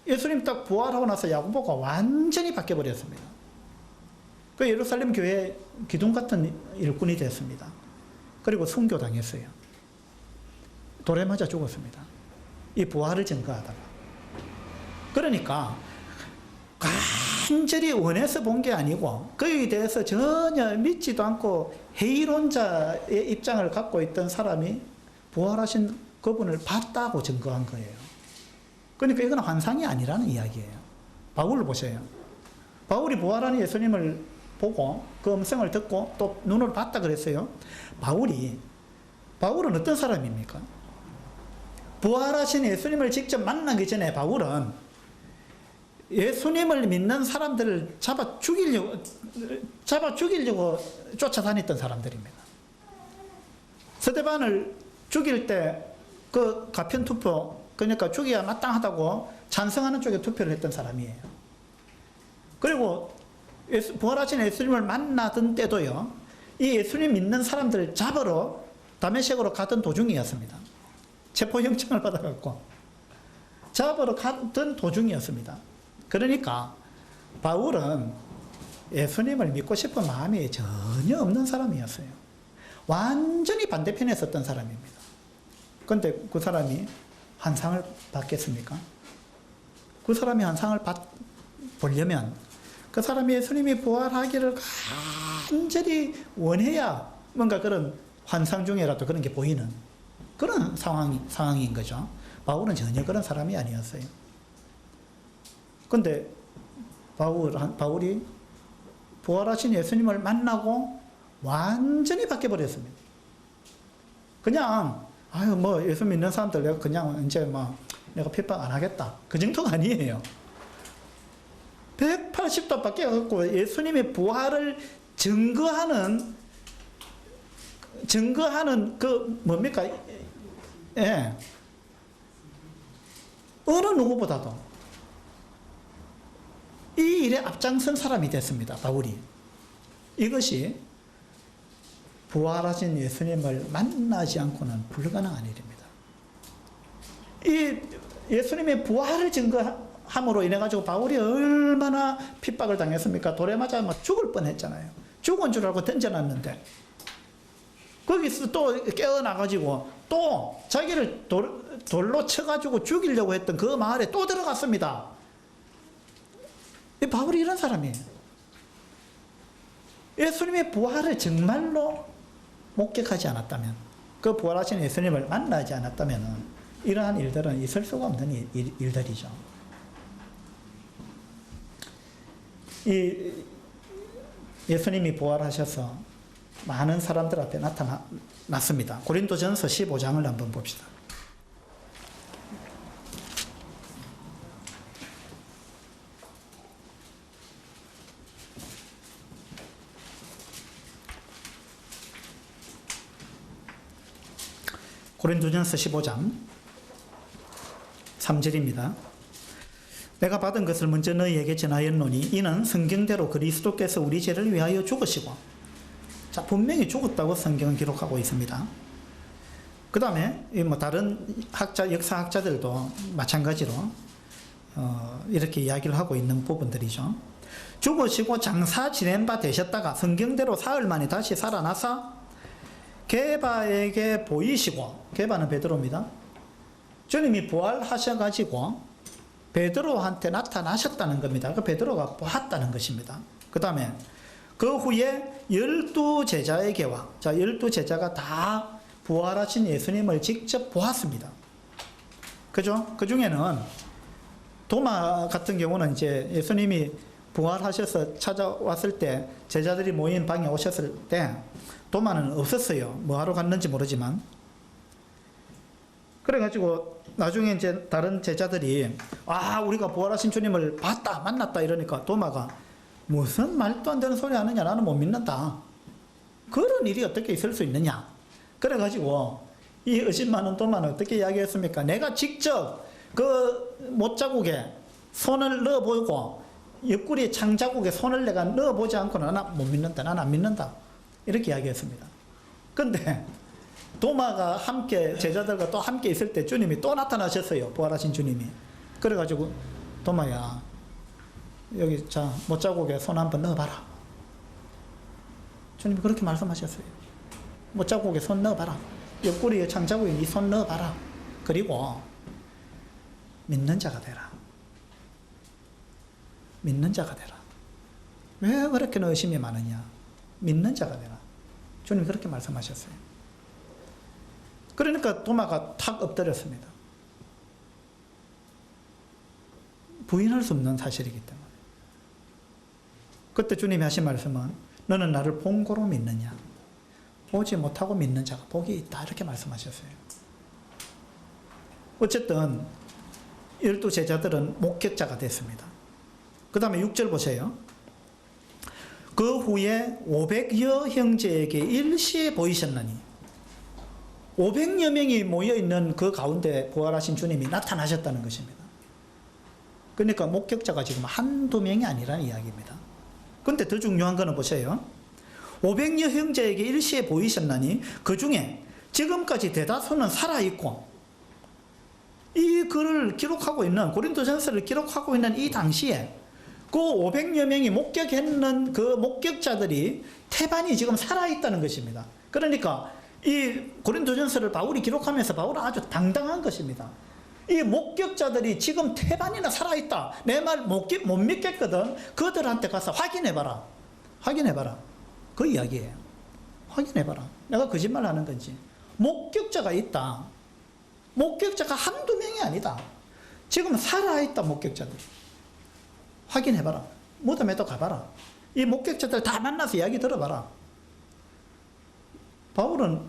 예수님 딱 부활하고 나서 야고보가 완전히 바뀌어버렸습니다. 그 예루살렘 교회 기둥 같은 일꾼이 됐습니다. 그리고 순교당했어요. 돌에 맞아 죽었습니다. 이 부활을 증거하다가. 그러니까 간절히 원해서 본 게 아니고 그에 대해서 전혀 믿지도 않고 회의론자의 입장을 갖고 있던 사람이 부활하신 그분을 봤다고 증거한 거예요. 그러니까 이건 환상이 아니라는 이야기예요. 바울을 보세요. 바울이 부활하는 예수님을 보고 그 음성을 듣고 또 눈으로 봤다 그랬어요. 바울은 어떤 사람입니까? 부활하신 예수님을 직접 만나기 전에 바울은 예수님을 믿는 사람들을 잡아 죽이려고 쫓아다녔던 사람들입니다. 스데반을 죽일 때 그 가편투표 그러니까 죽여야 마땅하다고 찬성하는 쪽에 투표를 했던 사람이에요. 그리고 부활하신 예수님을 만나던 때도요, 이 예수님 믿는 사람들 잡으러 다메섹으로 가던 도중이었습니다. 체포영장을 받아갖고 잡으러 가던 도중이었습니다. 그러니까 바울은 예수님을 믿고 싶은 마음이 전혀 없는 사람이었어요. 완전히 반대편에 섰던 사람입니다. 그런데 그 사람이 한 상을 받겠습니까? 그 사람이 한 상을 보려면 그 사람이 예수님이 부활하기를 간절히 원해야 뭔가 그런 환상 중에라도 그런 게 보이는 그런 상황인 거죠. 바울은 전혀 그런 사람이 아니었어요. 그런데 바울이 부활하신 예수님을 만나고 완전히 바뀌어버렸습니다. 그냥 예수 믿는 사람들 내가 그냥 이제 내가 핍박 안 하겠다, 그 정도가 아니에요. 180도 바뀌어갖고 예수님의 부활을 증거하는 그 뭡니까? 예. 어느 누구보다도 이 일에 앞장선 사람이 됐습니다. 바울이. 이것이 부활하신 예수님을 만나지 않고는 불가능한 일입니다. 이 예수님의 부활을 증거함으로 인해 가지고 바울이 얼마나 핍박을 당했습니까? 돌에 맞아 죽을 뻔했잖아요. 죽은 줄 알고 던져놨는데 거기서 또 깨어나가지고 또 자기를 돌로 쳐가지고 죽이려고 했던 그 마을에 또 들어갔습니다. 이 바울이 이런 사람이에요. 예수님의 부활을 정말로 목격하지 않았다면, 그 부활하신 예수님을 만나지 않았다면 이러한 일들은 있을 수가 없는 일들이죠. 이 예수님이 부활하셔서 많은 사람들 앞에 나타났습니다. 고린도전서 15장을 한번 봅시다. 고린도전서 15장 3절입니다. 내가 받은 것을 먼저 너희에게 전하였노니 이는 성경대로 그리스도께서 우리 죄를 위하여 죽으시고, 자, 분명히 죽었다고 성경은 기록하고 있습니다. 그 다음에 다른 역사학자들도 마찬가지로 이렇게 이야기를 하고 있는 부분들이죠. 죽으시고 장사 지낸 바 되셨다가 성경대로 사흘 만에 다시 살아나서 게바에게 보이시고, 게바는 베드로입니다. 주님이 부활하셔가지고 베드로한테 나타나셨다는 겁니다. 그 베드로가 보았다는 것입니다. 그 다음에 그 후에 12제자에게와, 자, 12제자가 다 부활하신 예수님을 직접 보았습니다. 그죠? 그 중에는 도마 같은 경우는 이제 예수님이 부활하셔서 찾아왔을 때, 제자들이 모인 방에 오셨을 때 도마는 없었어요. 뭐 하러 갔는지 모르지만. 그래가지고 나중에 이제 다른 제자들이 우리가 부활하신 주님을 봤다, 만났다 이러니까 도마가 무슨 말도 안 되는 소리 하느냐, 나는 못 믿는다. 그런 일이 어떻게 있을 수 있느냐. 그래가지고 이 의심 많은 도마는 어떻게 이야기했습니까? 내가 직접 그 못자국에 손을 넣어보고 옆구리 창자국에 손을 내가 넣어보지 않고는 나는 못 믿는다, 나는 안 믿는다, 이렇게 이야기했습니다. 근데 도마가 함께, 제자들과 또 함께 있을 때 주님이 또 나타나셨어요. 부활하신 주님이. 그래가지고 도마야, 여기 자 못자국에 손 한번 넣어봐라. 주님이 그렇게 말씀하셨어요. 못자국에 손 넣어봐라. 옆구리에 창자국에 이 손 넣어봐라. 그리고 믿는 자가 되라. 믿는 자가 되라. 왜 그렇게 의심이 많으냐? 믿는 자가 되라. 주님이 그렇게 말씀하셨어요. 그러니까 도마가 탁 엎드렸습니다. 부인할 수 없는 사실이기 때문에. 그때 주님이 하신 말씀은 너는 나를 본고로 믿느냐? 보지 못하고 믿는 자가 복이 있다, 이렇게 말씀하셨어요. 어쨌든 12제자들은 목격자가 됐습니다. 그 다음에 6절 보세요. 그 후에 500여 형제에게 일시에 보이셨나니, 500여 명이 모여있는 그 가운데 부활하신 주님이 나타나셨다는 것입니다. 그러니까 목격자가 지금 한두 명이 아니라는 이야기입니다. 그런데 더 중요한 거는 보세요. 500여 형제에게 일시에 보이셨나니 그 중에 지금까지 대다수는 살아있고, 이 글을 기록하고 있는, 고린도전서를 기록하고 있는 이 당시에 그 500여 명이 목격했는 그 목격자들이 태반이 지금 살아있다는 것입니다. 그러니까 이 고린도전서를 바울이 기록하면서 바울은 아주 당당한 것입니다. 이 목격자들이 지금 태반이나 살아있다. 내 말 못 믿겠거든. 그들한테 가서 확인해봐라. 확인해봐라. 그 이야기예요. 확인해봐라. 내가 거짓말 하는 건지. 목격자가 있다. 목격자가 한두 명이 아니다. 지금 살아있다, 목격자들. 확인해봐라. 무덤에도 가봐라. 이 목격자들 다 만나서 이야기 들어봐라. 바울은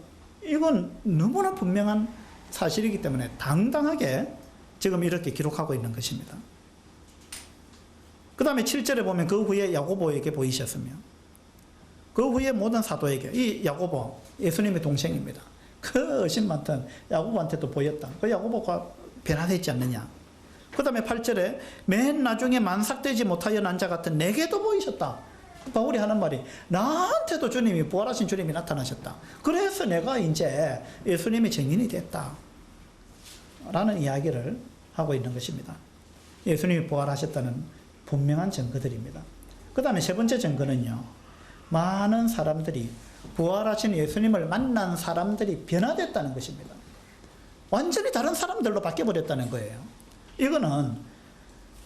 이건 너무나 분명한 사실이기 때문에 당당하게 지금 이렇게 기록하고 있는 것입니다. 그 다음에 7절에 보면 그 후에 야고보에게 보이셨으며, 그 후에 모든 사도에게, 이 야고보 예수님의 동생입니다. 그 의심 많던 야고보한테도 보였다. 그 야고보가 변화되지 않느냐. 그 다음에 8절에 맨 나중에 만삭되지 못하여 난 자 같은 내게도 보이셨다. 바울이 하는 말이, 나한테도 주님이, 부활하신 주님이 나타나셨다. 그래서 내가 이제 예수님의 증인이 됐다. 라는 이야기를 하고 있는 것입니다. 예수님이 부활하셨다는 분명한 증거들입니다. 그 다음에 세 번째 증거는요, 많은 사람들이, 부활하신 예수님을 만난 사람들이 변화됐다는 것입니다. 완전히 다른 사람들로 바뀌어버렸다는 거예요. 이거는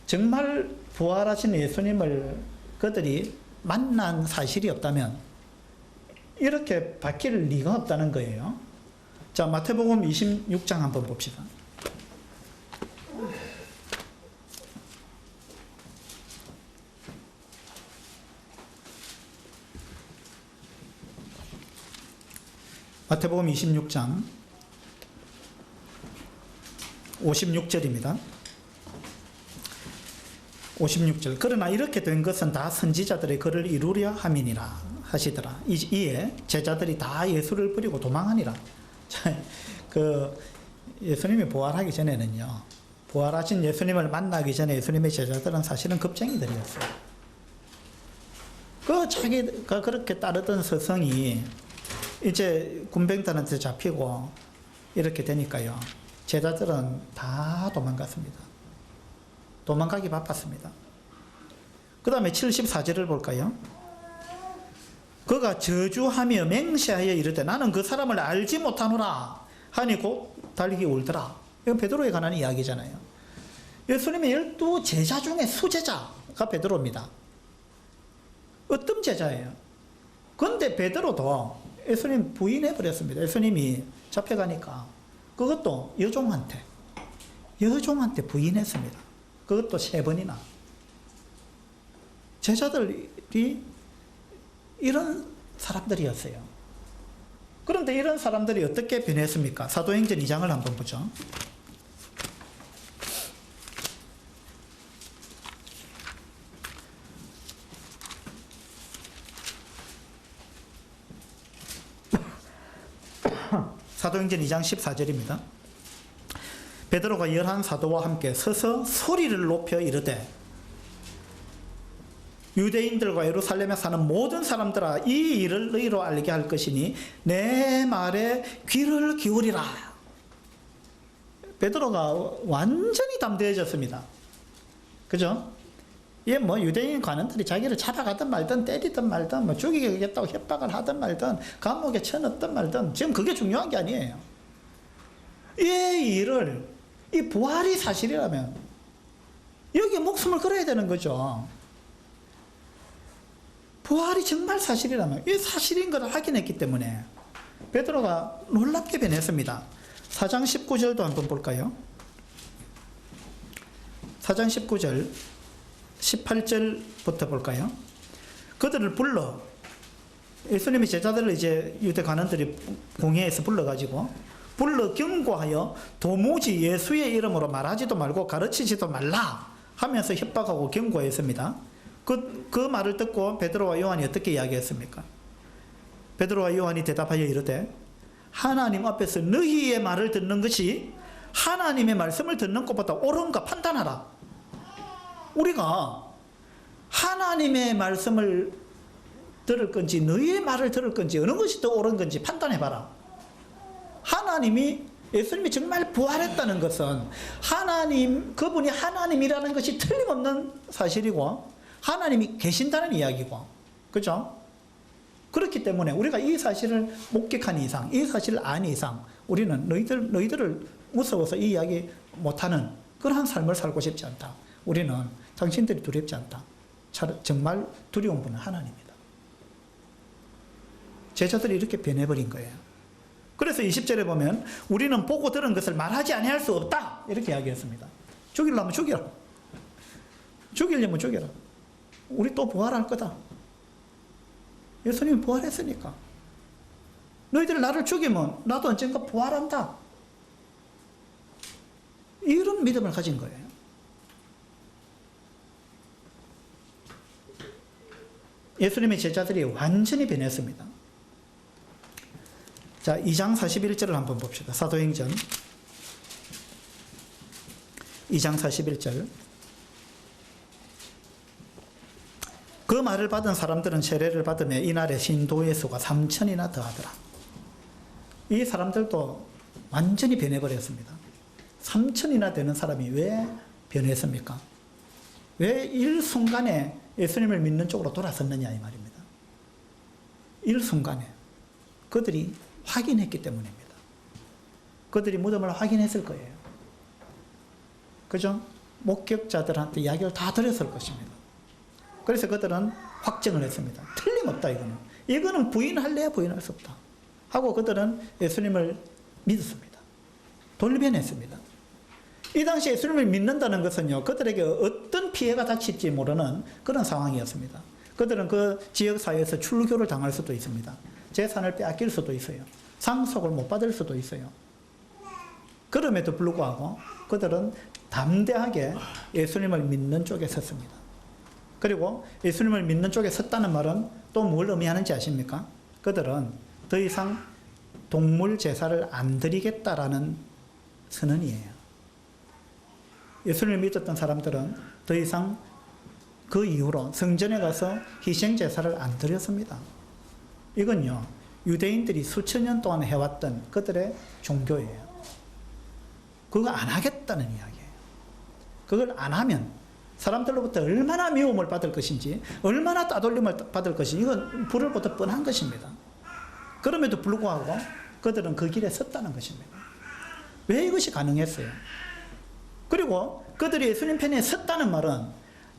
정말 부활하신 예수님을 그들이 만난 사실이 없다면 이렇게 바뀔 리가 없다는 거예요. 자, 마태복음 26장 한번 봅시다. 마태복음 26장 56절입니다. 56절. 그러나 이렇게 된 것은 다 선지자들의 글을 이루려 함이니라 하시더라. 이에 제자들이 다 예수를 버리고 도망하니라. 그 예수님이 부활하기 전에는요, 부활하신 예수님을 만나기 전에 예수님의 제자들은 사실은 겁쟁이들이었어요. 그 자기가 그렇게 따르던 스승이 이제 군병들한테 잡히고 이렇게 되니까요, 제자들은 다 도망갔습니다. 도망가기 바빴습니다. 그 다음에 74절을 볼까요? 그가 저주하며 맹세하여 이르되 나는 그 사람을 알지 못하노라 하니 곧 달리기 울더라. 이건 베드로에 관한 이야기잖아요. 예수님의 12 제자 중에 수제자가 베드로입니다. 어떤 제자예요? 그런데 베드로도 예수님 부인해버렸습니다. 예수님이 잡혀가니까. 그것도 여종한테 부인했습니다. 그것도 3번이나. 제자들이 이런 사람들이었어요. 그런데 이런 사람들이 어떻게 변했습니까? 사도행전 2장을 한번 보죠. 사도행전 2장 14절입니다. 베드로가 11사도와 함께 서서 소리를 높여 이르되 유대인들과 예루살렘에 사는 모든 사람들아 이 일을 너희로 알게 할 것이니 내 말에 귀를 기울이라. 베드로가 완전히 담대해졌습니다. 그죠? 이게 뭐 유대인 관원들이 자기를 잡아가든 말든 때리든 말든 뭐 죽이겠다고 협박을 하든 말든 감옥에 쳐넣든 말든 지금 그게 중요한 게 아니에요. 이 일을, 이 부활이 사실이라면 여기에 목숨을 걸어야 되는 거죠. 부활이 정말 사실이라면, 이 사실인 것을 확인했기 때문에 베드로가 놀랍게 변했습니다. 4장 19절도 한번 볼까요? 4장 19절 18절부터 볼까요? 그들을 불러, 예수님이 제자들을 이제 유대 관원들이 공회에서 불러가지고 불러 경고하여 도무지 예수의 이름으로 말하지도 말고 가르치지도 말라 하면서 협박하고 경고했습니다. 그 말을 듣고 베드로와 요한이 어떻게 이야기했습니까? 베드로와 요한이 대답하여 이르되 하나님 앞에서 너희의 말을 듣는 것이 하나님의 말씀을 듣는 것보다 옳은가 판단하라. 우리가 하나님의 말씀을 들을 건지 너희의 말을 들을 건지 어느 것이 더 옳은 건지 판단해봐라. 예수님이 정말 부활했다는 것은 그분이 하나님이라는 것이 틀림없는 사실이고 하나님이 계신다는 이야기고, 그죠? 그렇기 때문에 우리가 이 사실을 목격한 이상, 이 사실을 안 이상 우리는 너희들을 무서워서 이 이야기 못하는 그러한 삶을 살고 싶지 않다. 우리는 당신들이 두렵지 않다. 정말 두려운 분은 하나님이다. 제자들이 이렇게 변해버린 거예요. 그래서 20절에 보면 우리는 보고 들은 것을 말하지 아니할 수 없다 이렇게 이야기했습니다. 죽이려면 죽여라. 죽이려면 죽여라. 우리 또 부활할 거다. 예수님이 부활했으니까. 너희들이 나를 죽이면 나도 언젠가 부활한다. 이런 믿음을 가진 거예요. 예수님의 제자들이 완전히 변했습니다. 자, 2장 41절을 한번 봅시다. 사도행전 2장 41절. 그 말을 받은 사람들은 세례를 받으며 이날에 신도의 수가 3,000이나 더하더라. 이 사람들도 완전히 변해버렸습니다. 3,000이나 되는 사람이 왜 변했습니까? 왜 일순간에 예수님을 믿는 쪽으로 돌아섰느냐 이 말입니다. 일순간에 그들이 확인했기 때문입니다. 그들이 무덤을 확인했을 거예요. 그죠? 목격자들한테 이야기를 다 드렸을 것입니다. 그래서 그들은 확정을 했습니다. 틀림없다 이거는. 이거는 부인할래야 부인할 수 없다. 하고 그들은 예수님을 믿었습니다. 돌변했습니다. 이 당시 예수님을 믿는다는 것은요, 그들에게 어떤 피해가 닥칠지 모르는 그런 상황이었습니다. 그들은 그 지역사회에서 출교를 당할 수도 있습니다. 재산을 빼앗길 수도 있어요. 상속을 못 받을 수도 있어요. 그럼에도 불구하고 그들은 담대하게 예수님을 믿는 쪽에 섰습니다. 그리고 예수님을 믿는 쪽에 섰다는 말은 또 뭘 의미하는지 아십니까? 그들은 더 이상 동물 제사를 안 드리겠다라는 선언이에요. 예수님을 믿었던 사람들은 더 이상 그 이후로 성전에 가서 희생 제사를 안 드렸습니다. 이건요, 유대인들이 수천 년 동안 해왔던 그들의 종교예요. 그거 안 하겠다는 이야기예요. 그걸 안 하면 사람들로부터 얼마나 미움을 받을 것인지, 얼마나 따돌림을 받을 것인지, 이건 불을 보듯 뻔한 것입니다. 그럼에도 불구하고 그들은 그 길에 섰다는 것입니다. 왜 이것이 가능했어요? 그리고 그들이 예수님 편에 섰다는 말은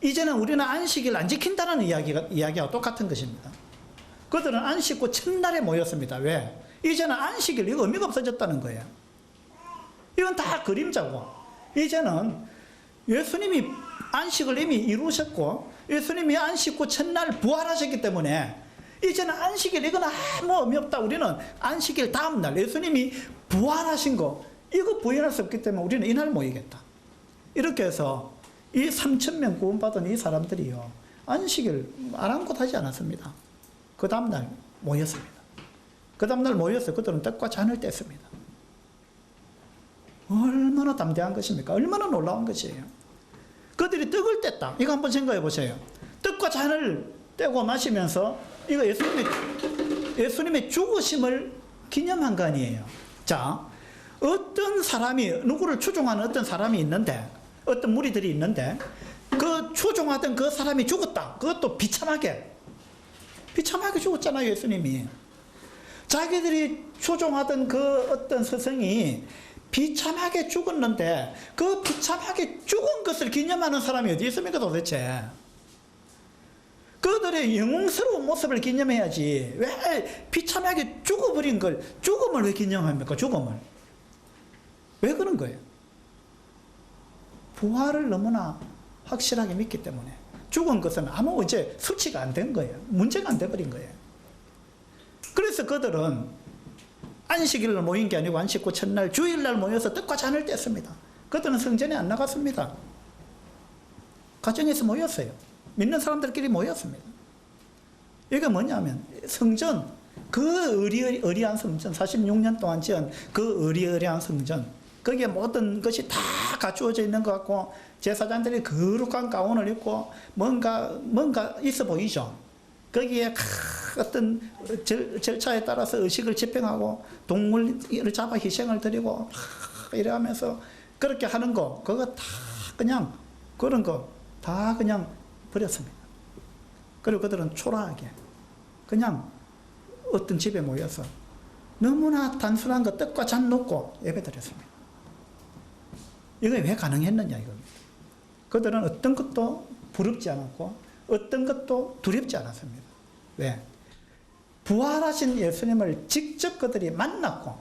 이제는 우리는 안식일 안 지킨다는 이야기와 똑같은 것입니다. 그들은 안식 후 첫날에 모였습니다. 왜? 이제는 안식일 이거 의미가 없어졌다는 거예요. 이건 다 그림자고, 이제는 예수님이 안식을 이미 이루셨고 예수님이 안식 후 첫날 부활하셨기 때문에 이제는 안식일 이건 아무 의미 없다. 우리는 안식일 다음날 예수님이 부활하신 거 이거 부인할 수 없기 때문에 우리는 이날 모이겠다. 이렇게 해서 이 3,000명 구원받은 이 사람들이요, 안식일 아랑곳하지 않았습니다. 그 다음날 모였습니다. 그 다음날 모여서 그들은 떡과 잔을 뗐습니다. 얼마나 담대한 것입니까? 얼마나 놀라운 것이에요. 그들이 떡을 뗐다. 이거 한번 생각해 보세요. 떡과 잔을 떼고 마시면서 이거 예수님의 죽으심을 기념한 거 아니에요. 자, 어떤 사람이, 누구를 추종하는 어떤 사람이 있는데, 어떤 무리들이 있는데, 그 추종하던 그 사람이 죽었다. 그것도 비참하게 죽었잖아요, 예수님이. 자기들이 추종하던 그 어떤 스승이 비참하게 죽었는데 그 비참하게 죽은 것을 기념하는 사람이 어디 있습니까 도대체? 그들의 영웅스러운 모습을 기념해야지 왜 비참하게 죽어버린 죽음을 왜 기념합니까? 죽음을 왜 그런 거예요? 부활을 너무나 확실하게 믿기 때문에 죽은 것은 아무 이제 수치가 안 된 거예요. 문제가 안 돼버린 거예요. 그래서 그들은 안식일로 모인 게 아니고 안식 후 첫날 주일날 모여서 떡과 잔을 뗐습니다. 그들은 성전에 안 나갔습니다. 가정에서 모였어요. 믿는 사람들끼리 모였습니다. 이게 뭐냐면 성전, 그 의리한 성전, 46년 동안 지은 그 의리한 성전, 거기에 모든 것이 다 갖추어져 있는 것 같고, 제사장들이 거룩한 가운을 입고 뭔가 있어 보이죠. 거기에 어떤 절차에 따라서 의식을 집행하고 동물을 잡아 희생을 드리고 이래 하면서 그렇게 하는 거, 그거 다 그냥 그런 거 다 그냥 버렸습니다. 그리고 그들은 초라하게 그냥 어떤 집에 모여서 너무나 단순한 거 떡과 잔 놓고 예배드렸습니다. 이게 왜 가능했느냐 이겁니다. 그들은 어떤 것도 부럽지 않았고 어떤 것도 두렵지 않았습니다. 왜? 부활하신 예수님을 직접 그들이 만났고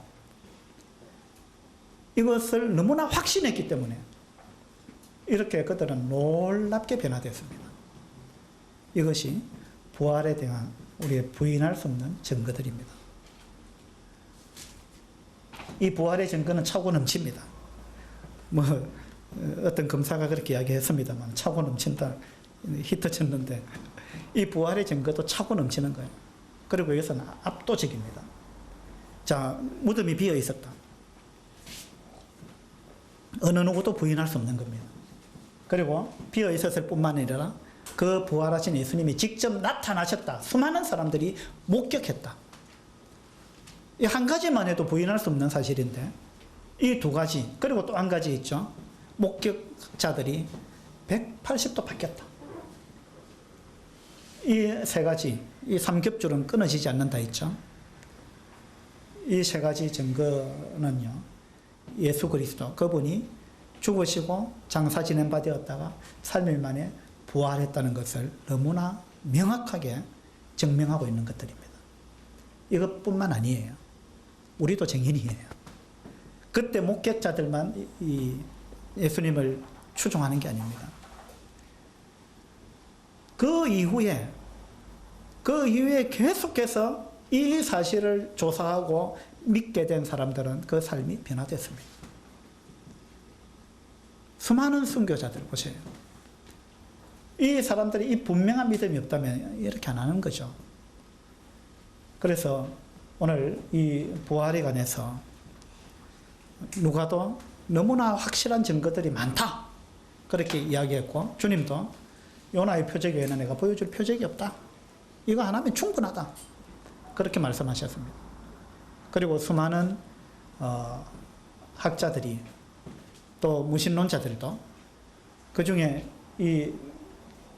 이것을 너무나 확신했기 때문에 이렇게 그들은 놀랍게 변화됐습니다. 이것이 부활에 대한 우리의 부인할 수 없는 증거들입니다. 이 부활의 증거는 차고 넘칩니다. 뭐 어떤 검사가 그렇게 이야기했습니다만 차고 넘친다 히트 쳤는데 이 부활의 증거도 차고 넘치는 거예요. 그리고 이것은 압도적입니다. 자, 무덤이 비어 있었다. 어느 누구도 부인할 수 없는 겁니다. 그리고 비어 있었을 뿐만 아니라 그 부활하신 예수님이 직접 나타나셨다. 수많은 사람들이 목격했다. 이 한 가지만 해도 부인할 수 없는 사실인데 이 두 가지, 그리고 또 한 가지 있죠. 목격자들이 180도 바뀌었다. 이 세 가지, 이 삼겹줄은 끊어지지 않는다 했죠. 이 세 가지 증거는요, 예수 그리스도, 그분이 죽으시고 장사 지낸 바 되었다가 3일 만에 부활했다는 것을 너무나 명확하게 증명하고 있는 것들입니다. 이것뿐만 아니에요. 우리도 증인이에요. 그때 목격자들만 이 예수님을 추종하는 게 아닙니다. 그 이후에 계속해서 이 사실을 조사하고 믿게 된 사람들은 그 삶이 변화됐습니다. 수많은 순교자들 보세요. 이 사람들이 이 분명한 믿음이 없다면 이렇게 안 하는 거죠. 그래서 오늘 이 부활에 관해서 누가도 너무나 확실한 증거들이 많다 그렇게 이야기했고, 주님도 요나의 표적 외에는 내가 보여줄 표적이 없다. 이거 하나면 충분하다. 그렇게 말씀하셨습니다. 그리고 수많은 학자들이 또 무신론자들도 그 중에 이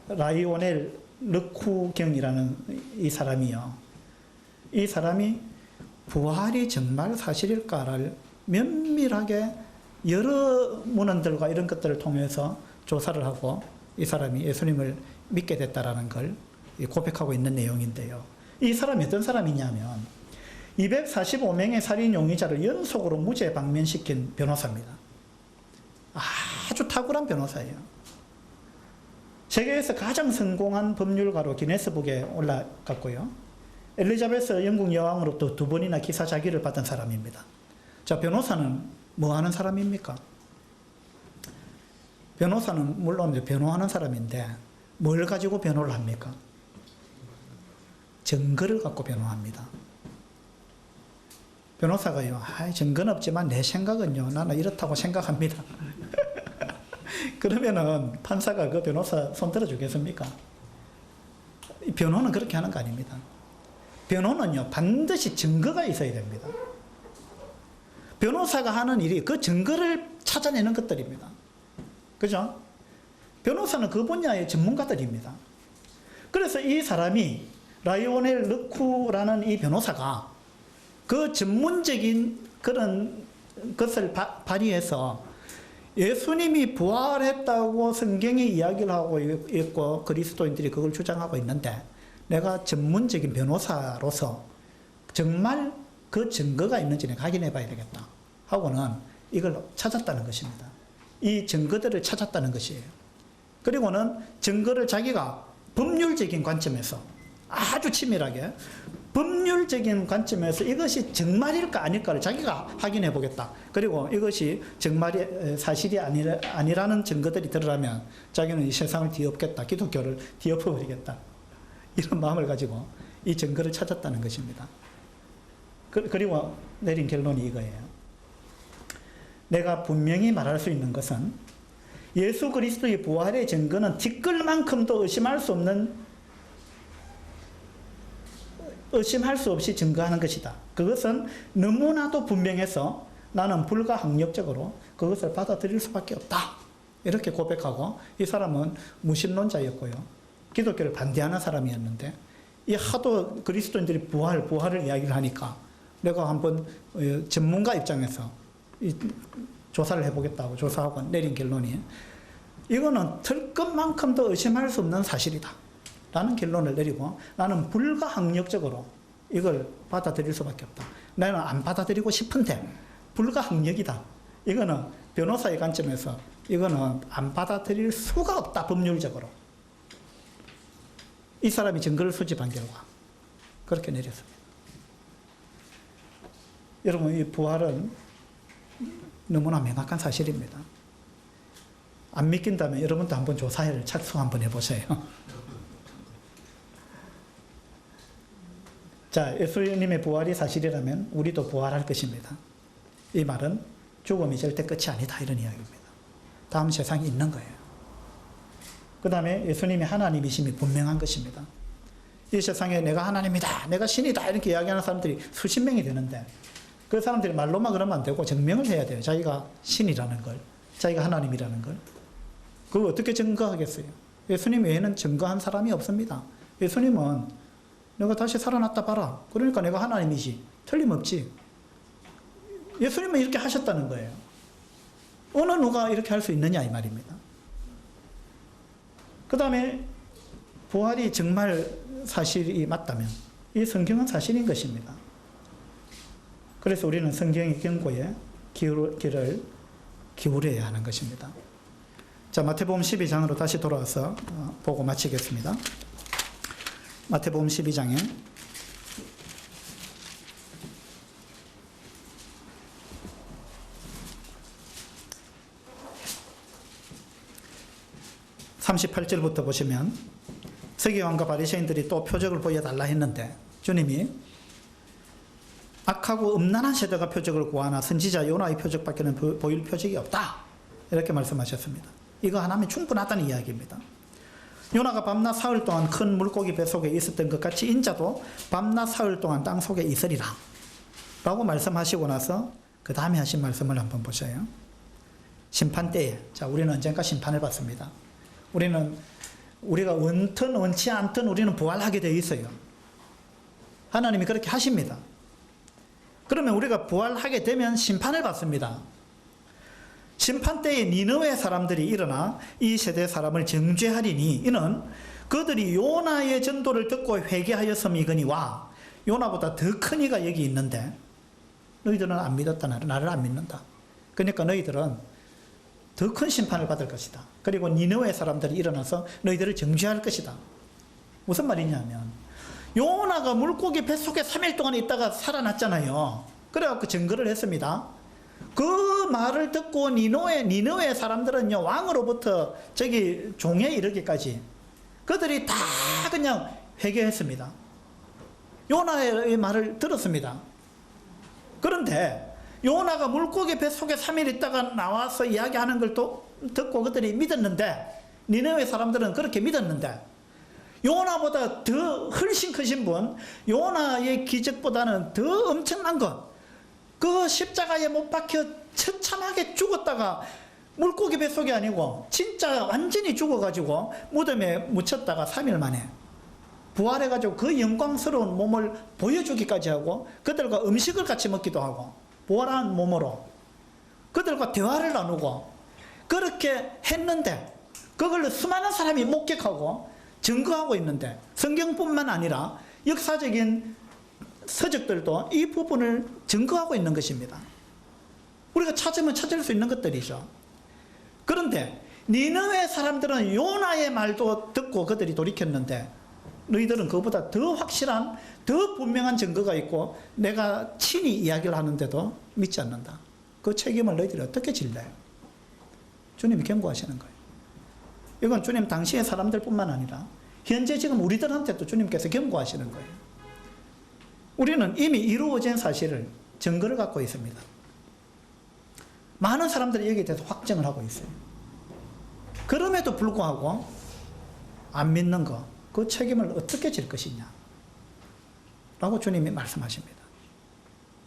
라이오넬 르쿠경이라는 이 사람이요. 이 사람이 부활이 정말 사실일까를 면밀하게 여러 문헌들과 이런 것들을 통해서 조사를 하고 이 사람이 예수님을 믿게 됐다라는 걸 고백하고 있는 내용인데요. 이 사람이 어떤 사람이냐면 245명의 살인 용의자를 연속으로 무죄 방면시킨 변호사입니다. 아주 탁월한 변호사예요. 세계에서 가장 성공한 법률가로 기네스북에 올라갔고요. 엘리자베스 영국 여왕으로부터 2번이나 기사자기를 받은 사람입니다. 자, 변호사는 뭐 하는 사람입니까? 변호사는 물론 이제 변호하는 사람인데 뭘 가지고 변호를 합니까? 증거를 갖고 변호합니다. 변호사가요, 증거는 없지만 내 생각은요, 나는 이렇다고 생각합니다. 그러면은 판사가 그 변호사 손들어 주겠습니까? 변호는 그렇게 하는 거 아닙니다. 변호는요, 반드시 증거가 있어야 됩니다. 변호사가 하는 일이 그 증거를 찾아내는 것들입니다. 그죠? 변호사는 그 분야의 전문가들입니다. 그래서 이 사람이 라이오넬 르쿠라는 이 변호사가 그 전문적인 그런 것을 발휘해서 예수님이 부활했다고 성경이 이야기를 하고 있고 그리스도인들이 그걸 주장하고 있는데 내가 전문적인 변호사로서 정말 그 증거가 있는지 내가 확인해 봐야 되겠다 하고는 이걸 찾았다는 것입니다. 이 증거들을 찾았다는 것이에요. 그리고는 증거를 자기가 법률적인 관점에서 아주 치밀하게 법률적인 관점에서 이것이 정말일까 아닐까를 자기가 확인해 보겠다. 그리고 이것이 정말이 사실이 아니라는 증거들이 드러나면 자기는 이 세상을 뒤엎겠다. 기독교를 뒤엎어버리겠다. 이런 마음을 가지고 이 증거를 찾았다는 것입니다. 그리고 내린 결론이 이거예요. 내가 분명히 말할 수 있는 것은 예수 그리스도의 부활의 증거는 티끌만큼도 의심할 수 없이 증거하는 것이다. 그것은 너무나도 분명해서 나는 불가항력적으로 그것을 받아들일 수밖에 없다. 이렇게 고백하고, 이 사람은 무신론자였고요. 기독교를 반대하는 사람이었는데, 이 하도 그리스도인들이 부활을 이야기를 하니까 내가 한번 전문가 입장에서 조사를 해보겠다고 조사하고 내린 결론이, 이거는 털끝만큼도 의심할 수 없는 사실이다 라는 결론을 내리고, 나는 불가항력적으로 이걸 받아들일 수밖에 없다. 나는 안 받아들이고 싶은데 불가항력이다. 이거는 변호사의 관점에서 이거는 안 받아들일 수가 없다, 법률적으로. 이 사람이 증거를 수집한 결과 그렇게 내렸습니다. 여러분, 이 부활은 너무나 명확한 사실입니다. 안 믿긴다면 여러분도 한번 조사를 착수 한번 해보세요. 자, 예수님의 부활이 사실이라면 우리도 부활할 것입니다. 이 말은 죽음이 절대 끝이 아니다, 이런 이야기입니다. 다음 세상이 있는 거예요. 그 다음에 예수님이 하나님이심이 분명한 것입니다. 이 세상에 내가 하나님이다, 내가 신이다 이렇게 이야기하는 사람들이 수십 명이 되는데, 그 사람들이 말로만 그러면 안 되고 증명을 해야 돼요. 자기가 신이라는 걸, 자기가 하나님이라는 걸. 그걸 어떻게 증거하겠어요? 예수님 외에는 증거한 사람이 없습니다. 예수님은 내가 다시 살아났다 봐라, 그러니까 내가 하나님이지, 틀림없지. 예수님은 이렇게 하셨다는 거예요. 어느 누가 이렇게 할 수 있느냐, 이 말입니다. 그 다음에 부활이 정말 사실이 맞다면 이 성경은 사실인 것입니다. 그래서 우리는 성경의 경고에 귀를 기울여야 하는 것입니다. 자, 마태복음 12장으로 다시 돌아와서 보고 마치겠습니다. 마태복음 12장에 38절부터 보시면, 서기관과 바리새인들이 또 표적을 보여달라 했는데 주님이 악하고 음란한 세대가 표적을 구하나 선지자 요나의 표적밖에는 보일 표적이 없다, 이렇게 말씀하셨습니다. 이거 하나면 충분하다는 이야기입니다. 요나가 밤낮 사흘 동안 큰 물고기 뱃속에 있었던 것 같이 인자도 밤낮 사흘 동안 땅 속에 있으리라 라고 말씀하시고 나서 그 다음에 하신 말씀을 한번 보세요. 심판 때에, 자, 우리는 언젠가 심판을 받습니다. 우리가 원튼 원치 않든 우리는 부활하게 되어 있어요. 하나님이 그렇게 하십니다. 그러면 우리가 부활하게 되면 심판을 받습니다. 심판 때에 니느웨 사람들이 일어나 이 세대 사람을 정죄하리니, 이는 그들이 요나의 전도를 듣고 회개하였음이거니와, 요나보다 더 큰 이가 여기 있는데 너희들은 안 믿었다, 나를 안 믿는다. 그러니까 너희들은 더 큰 심판을 받을 것이다. 그리고 니느웨 사람들이 일어나서 너희들을 정죄할 것이다. 무슨 말이냐면, 요나가 물고기 뱃속에 3일 동안 있다가 살아났잖아요. 그래갖고 증거를 했습니다. 그 말을 듣고 니느웨 사람들은요, 왕으로부터 저기 종에 이르기까지 그들이 다 그냥 회개했습니다. 요나의 말을 들었습니다. 그런데 요나가 물고기 뱃속에 3일 있다가 나와서 이야기하는 걸 또 듣고 그들이 믿었는데, 니느웨 사람들은 그렇게 믿었는데, 요나보다 더 훨씬 크신 분, 요나의 기적보다는 더 엄청난 것, 그 십자가에 못 박혀 처참하게 죽었다가 물고기 뱃속이 아니고 진짜 완전히 죽어가지고 무덤에 묻혔다가 3일 만에 부활해가지고 그 영광스러운 몸을 보여주기까지 하고, 그들과 음식을 같이 먹기도 하고, 부활한 몸으로 그들과 대화를 나누고 그렇게 했는데, 그걸로 수많은 사람이 목격하고 증거하고 있는데, 성경뿐만 아니라 역사적인 서적들도 이 부분을 증거하고 있는 것입니다. 우리가 찾으면 찾을 수 있는 것들이죠. 그런데 니느웨 사람들은 요나의 말도 듣고 그들이 돌이켰는데, 너희들은 그보다 더 확실한, 더 분명한 증거가 있고 내가 친히 이야기를 하는데도 믿지 않는다. 그 책임을 너희들이 어떻게 질래요? 주님이 경고하시는 거예요. 이건 주님 당시의 사람들뿐만 아니라 현재 지금 우리들한테도 주님께서 경고하시는 거예요. 우리는 이미 이루어진 사실을 증거를 갖고 있습니다. 많은 사람들이 여기에 대해서 확정을 하고 있어요. 그럼에도 불구하고 안 믿는 거, 그 책임을 어떻게 질 것이냐 라고 주님이 말씀하십니다.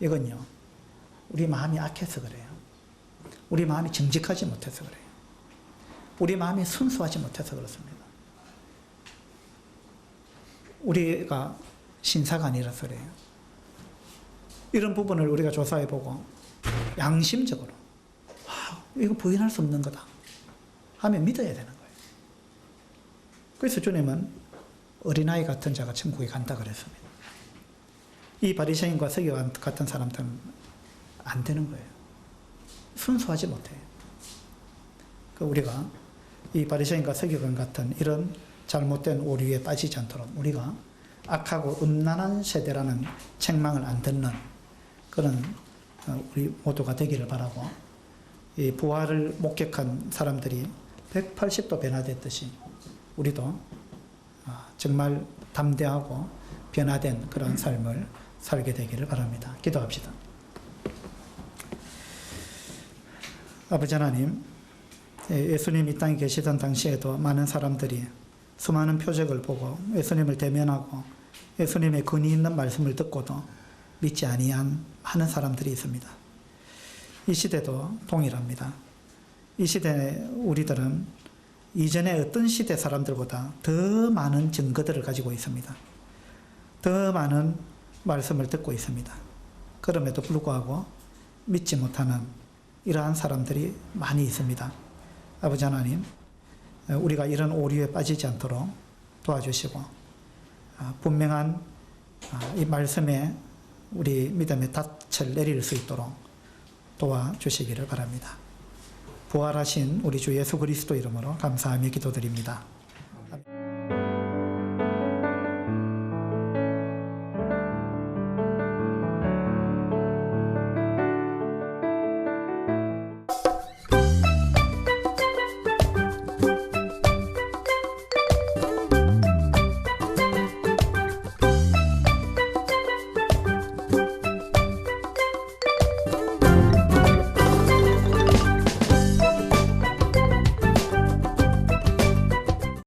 이건요, 우리 마음이 악해서 그래요. 우리 마음이 정직하지 못해서 그래요. 우리 마음이 순수하지 못해서 그렇습니다. 우리가 신사가 아니라서 그래요. 이런 부분을 우리가 조사해보고 양심적으로 이거 부인할 수 없는 거다 하면 믿어야 되는 거예요. 그래서 주님은 어린아이 같은 자가 천국에 간다 그랬습니다. 이 바리새인과 서기관 같은 사람들은 안 되는 거예요. 순수하지 못해요. 우리가 이 바리새인과 서기관 같은 이런 잘못된 오류에 빠지지 않도록 우리가 악하고 음란한 세대라는 책망을 안 듣는 그런 우리 모두가 되기를 바라고, 이 부활을 목격한 사람들이 180도 변화됐듯이 우리도 정말 담대하고 변화된 그런 삶을 살게 되기를 바랍니다. 기도합시다. 아버지 하나님, 예수님 이 땅에 계시던 당시에도 많은 사람들이 수많은 표적을 보고 예수님을 대면하고 예수님의 근위 있는 말씀을 듣고도 믿지 아니한 많은 사람들이 있습니다. 이 시대도 동일합니다. 이 시대에 우리들은 이전의 어떤 시대 사람들보다 더 많은 증거들을 가지고 있습니다. 더 많은 말씀을 듣고 있습니다. 그럼에도 불구하고 믿지 못하는 이러한 사람들이 많이 있습니다. 아버지 하나님, 우리가 이런 오류에 빠지지 않도록 도와주시고 분명한 이 말씀에 우리 믿음의 닻을 내릴 수 있도록 도와주시기를 바랍니다. 부활하신 우리 주 예수 그리스도 이름으로 감사하며 기도드립니다.